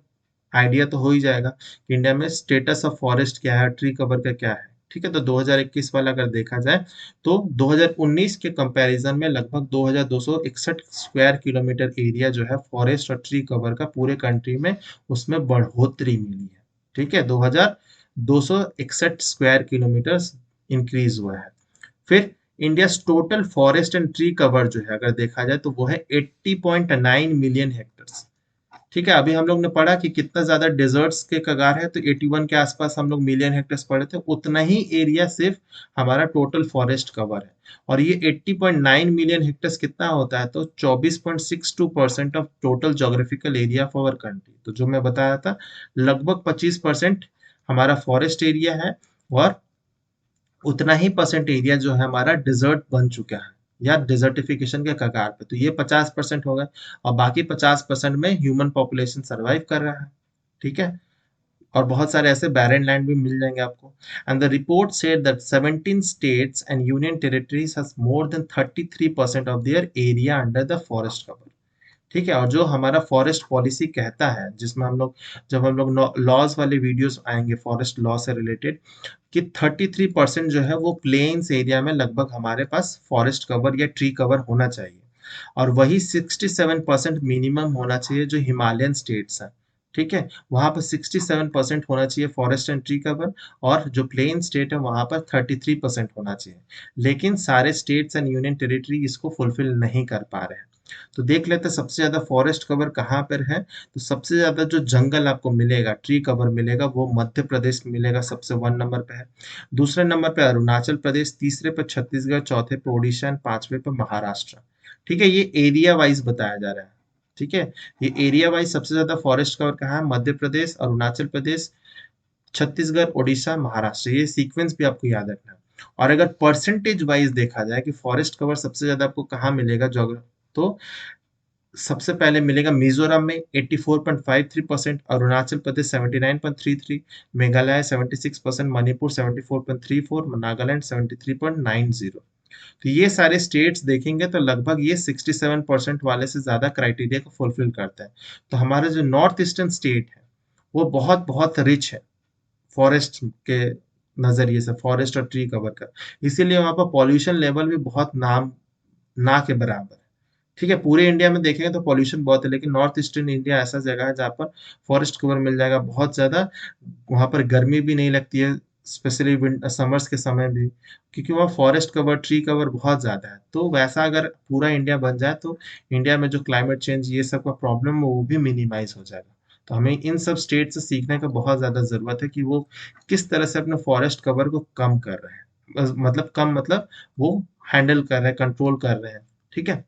आइडिया तो हो ही जाएगा कि इंडिया में स्टेटस ऑफ फॉरेस्ट क्या है, ट्री कवर का क्या है। ठीक है? तो 2021 वाला अगर देखा जाए, तो 2019 के कंपैरिजन में लगभग 2261 स्क्वायर किलोमीटर एरिया जो है फॉरेस्ट और ट्री कवर का पूरे कंट्री में, उसमें बढ़ोतरी मिली है। ठीक है? 2261 स्क्वायर किलोमीटर इंक्रीज हुआ है। फिर India total forest and tree cover जो है अगर देखा जाए, तो वो है 80.9 मिलियन हेक्टेयर। ठीक है? अभी हम लोग ने पढ़ा कि कितना ज्यादा डेजर्ट्स के कगार है, तो 81 के आसपास हम लोग मिलियन हेक्टेयर पढ़े थे। उतना ही एरिया सिर्फ हमारा टोटल फॉरेस्ट कवर है। और ये 80.9 मिलियन हेक्टेयर कितना होता है, तो 24.62% of total geographical area of our country. तो जो मैं बताया था, लगभग 25% हमारा फॉरेस्ट एरिया है, और उतना ही परसेंट एरिया जो है हमारा डिजर्ट बन चुका है, या डिजर्टिफिकेशन के कगार पे। तो ये 50% हो गए, और बाकी 50% में ह्यूमन पॉपुलेशन सर्वाइव कर रहा है। ठीक है? और बहुत सारे ऐसे बैरन लैंड भी मिल जाएंगे आपको। And the report said that 17 states and union territories has more than 33% of their area under the forest cover. ठीक है? और जो हमारा फॉरेस्ट पॉलिसी कहता है, जिसमें हम लोग, जब हम लोग लॉज वाले वीडियोस आएंगे फॉरेस्ट लॉ से रिलेटेड, कि 33% जो है वो प्लेन्स एरिया में लगभग हमारे पास फॉरेस्ट कवर या ट्री कवर होना चाहिए, और वही 67% मिनिमम होना चाहिए जो हिमालयन स्टेट्स हैं। ठीक है? वहां पर 67% होना चाहिए फॉरेस्ट एंड ट्री कवर, और जो प्लेन स्टेट है वहां पर 33% होना चाहिए। लेकिन सारे स्टेट्स एंड यूनियन टेरिटरी इसको फुलफिल नहीं कर पा रहे हैं। तो देख लेते हैं सबसे ज्यादा फॉरेस्ट कवर कहाँ पर है। तो सबसे ज्यादा जो जंगल आपको मिलेगा, ट्री कवर मिलेगा, वो मध्य प्रदेश में मिलेगा, सबसे 1 नंबर पे है। दूसरे नंबर पे अरुणाचल प्रदेश, तीसरे पे छत्तीसगढ़, चौथे पे उड़ीसा एंड पांचवे पे महाराष्ट्र। ठीक है, ये एरिया वाइज बताया जा रहा है। ठीक है, ये एरिया वाइज सबसे ज्यादा फॉरेस्ट कवर कहाँ है, मध्य प्रदेश, अरुणाचल प्रदेश, छत्तीसगढ़, ओडिशा, महाराष्ट्र। ये सीक्वेंस भी आपको याद रखना है। और अगर परसेंटेज वाइज देखा जाए कि फॉरेस्ट कवर सबसे ज्यादा आपको कहाँ मिलेगा जोग्राफ, तो सबसे पहले मिलेगा मिजोरम में 84.53%, अरुणाचल प्रदेश 79.33, मेघालय 76%, मणिपुर 74.34, नागालैंड 73.90। तो ये सारे स्टेट्स देखेंगे तो लगभग ये 67% वाले से ज्यादा क्राइटेरिया को फुलफिल करते हैं। तो हमारा जो नॉर्थ ईस्टर्न स्टेट है वो बहुत बहुत रिच है फॉरेस्ट के नजरिए से, फॉरेस्ट और ट्री कवर का। इसीलिए वहां पर पॉल्यूशन लेवल भी बहुत नाम ना के बराबर है। ठीक है, पूरे इंडिया में देखेंगे तो पॉल्यूशन बहुत है, लेकिन नॉर्थ ईस्टर्न इंडिया ऐसा जगह है जहाँ पर फॉरेस्ट कवर मिल जाएगा बहुत ज्यादा। वहां पर गर्मी भी नहीं लगती है, स्पेशली समर्स के समय भी, क्योंकि वहाँ फॉरेस्ट कवर, ट्री कवर बहुत ज्यादा है। तो वैसा अगर पूरा इंडिया बन जाए तो इंडिया में जो क्लाइमेट चेंज ये सब का प्रॉब्लम है वो भी मिनिमाइज हो जाएगा। तो हमें इन सब स्टेट से सीखने का बहुत ज्यादा जरूरत है कि वो किस तरह से अपने फॉरेस्ट कवर को कम कर रहे हैं। मतलब कम मतलब वो हैंडल कर रहे हैं, कंट्रोल कर रहे हैं। ठीक है,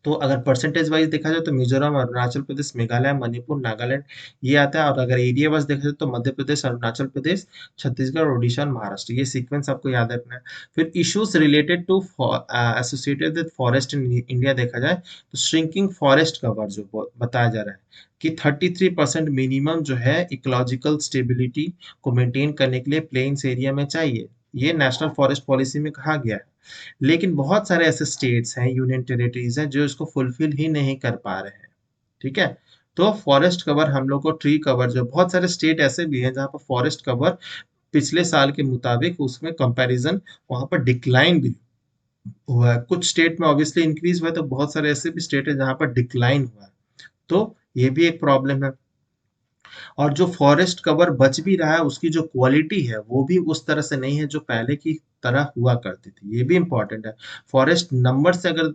तो अगर परसेंटेज वाइज देखा जाए तो मिजोरम, अरुणाचल प्रदेश, मेघालय, मणिपुर, नागालैंड ये आता है। और अगर एरिया वाइज देखा जाए तो मध्य प्रदेश, अरुणाचल प्रदेश, छत्तीसगढ़, ओडिशा और महाराष्ट्र। ये सीक्वेंस आपको याद रखना है। फिर issues related to associated with forest in India देखा जाए तो श्रिंकिंग फॉरेस्ट कवर जो बताया जा रहा है कि 33% मिनिमम जो है इकोलॉजिकल स्टेबिलिटी को मेंटेन करने के लिए प्लेन्स एरिया में चाहिए। ये नेशनल फॉरेस्ट पॉलिसी में कहा गया है। लेकिन बहुत सारे ऐसे स्टेट्स हैं, यूनियन टेरिटरीज हैं जो इसको फुलफिल ही नहीं कर पा रहे हैं। ठीक है, तो फॉरेस्ट कवर हम लोग को, ट्री कवर जो, बहुत सारे स्टेट ऐसे भी हैं जहाँ पर फॉरेस्ट कवर पिछले साल के मुताबिक उसमें कंपैरिजन वहां पर डिक्लाइन भी हुआ है। कुछ स्टेट में ऑब्वियसली इंक्रीज हुआ है, तो बहुत सारे ऐसे भी स्टेट है जहाँ पर डिक्लाइन हुआ है। तो ये भी एक प्रॉब्लम है। और जो फॉरेस्ट कवर बच भी रहा है उसकी जो क्वालिटी है वो भी उस तरह से नहीं है जो पहले की तरह हुआ करती थी। ये भी इंपॉर्टेंट है। फॉरेस्ट नंबर से अगर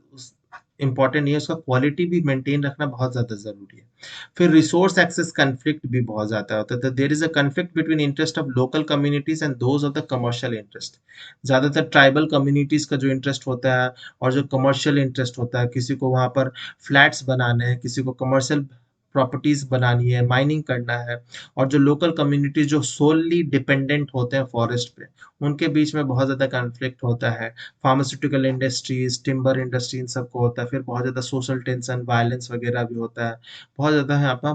इंपॉर्टेंट नहीं है, उसका क्वालिटी भी मेंटेन रखना बहुत ज्यादा जरूरी है। फिर रिसोर्स एक्सेस कन्फ्लिक्ट भी बहुत ज्यादा होता है। तो there is a conflict between interest of local communities and those of the commercial interest. ज्यादातर ट्राइबल कम्युनिटीज का जो इंटरेस्ट होता है और जो कमर्शियल इंटरेस्ट होता है, किसी को वहां पर फ्लैट्स बनाने हैं, किसी को कमर्शियल प्रॉपर्टीज बनानी है, माइनिंग करना है, और जो लोकल कम्युनिटीज जो सोलली डिपेंडेंट होते हैं फॉरेस्ट पे, उनके बीच में बहुत ज्यादा कॉन्फ्लिक्ट होता है। फार्मास्यूटिकल इंडस्ट्रीज, टिम्बर इंडस्ट्री, इन सबको होता है। फिर बहुत ज्यादा सोशल टेंशन, वायलेंस वगैरह भी होता है। बहुत ज्यादा यहाँ पर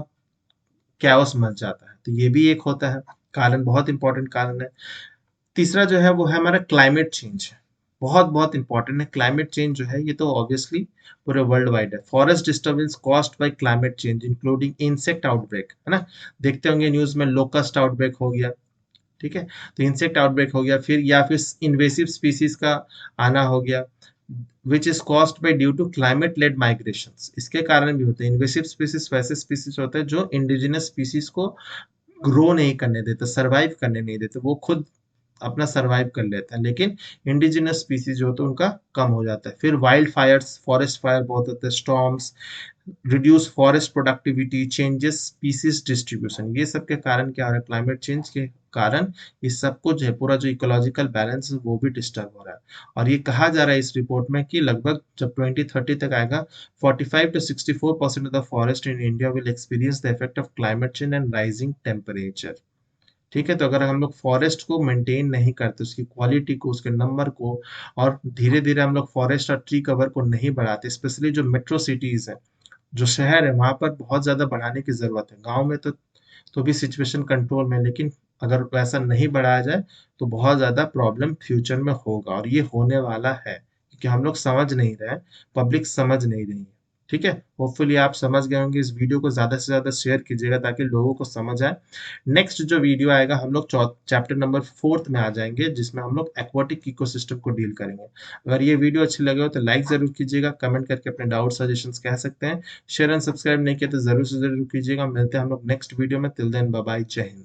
कैओस मच जाता है। तो ये भी एक होता है कारण, बहुत इंपॉर्टेंट कारण है। तीसरा जो है वो है हमारा क्लाइमेट चेंज। बहुत बहुत इंपॉर्टेंट है क्लाइमेट चेंज जो है, ये तो ऑब्वियसली पूरे वर्ल्ड वाइड है। Forest disturbance caused by climate change including insect outbreak, है ना। देखते होंगे न्यूज में लोकस्ट आउटब्रेक हो गया। ठीक है, तो इंसेक्ट आउटब्रेक हो गया, फिर या फिर इन्वेसिव स्पीसीज का आना हो गया, which is caused by due to climate led migrations. इसके कारण भी होते हैं। इन्वेसिव स्पीसीज वैसे स्पीसीज होते हैं जो इंडिजिनस स्पीसीज को ग्रो नहीं करने देते, सर्वाइव करने नहीं देते, वो खुद अपना सर्वाइव कर लेते हैं, लेकिन इंडिजिनस स्पीसीज जो होता है उनका कम हो जाता है। फिर वाइल्ड फायर्स, फॉरेस्ट फायर बहुत होते हैं, storms, reduce forest productivity, changes species distribution. ये सब के कारण क्या हो रहा है, क्लाइमेट चेंज के कारण ये सब कुछ है, पूरा जो इकोलॉजिकल बैलेंस है वो भी डिस्टर्ब हो रहा है। और ये कहा जा रहा है इस रिपोर्ट में कि लगभग जब 2030 तक आएगा, 45 to 64% of the forest in India will experience the effect of climate change and rising temperature. ठीक है, तो अगर हम लोग फॉरेस्ट को मेंटेन नहीं करते, उसकी क्वालिटी को, उसके नंबर को, और धीरे धीरे हम लोग फॉरेस्ट और ट्री कवर को नहीं बढ़ाते, स्पेशली जो मेट्रो सिटीज है, जो शहर है, वहां पर बहुत ज्यादा बढ़ाने की जरूरत है। गांव में तो भी सिचुएशन कंट्रोल में है, लेकिन अगर वैसा नहीं बढ़ाया जाए तो बहुत ज्यादा प्रॉब्लम फ्यूचर में होगा, और ये होने वाला है क्योंकि हम लोग समझ नहीं रहे, पब्लिक समझ नहीं रही है। ठीक है, होपफुली आप समझ गए होंगे। इस वीडियो को ज्यादा से ज्यादा शेयर कीजिएगा ताकि लोगों को समझ आए। नेक्स्ट जो वीडियो आएगा हम लोग चैप्टर नंबर 4 में आ जाएंगे, जिसमें हम लोग एक्वाटिक इकोसिस्टम को डील करेंगे। अगर ये वीडियो अच्छी लगे हो तो लाइक जरूर कीजिएगा, कमेंट करके अपने डाउट सजेशंस कह सकते हैं। शेयर एंड सब्सक्राइब नहीं किया तो जरूर से जरूर कीजिएगा। मिलते हैं हम लोग नेक्स्ट वीडियो में। टिल देन बाय बाय, जय हिंद।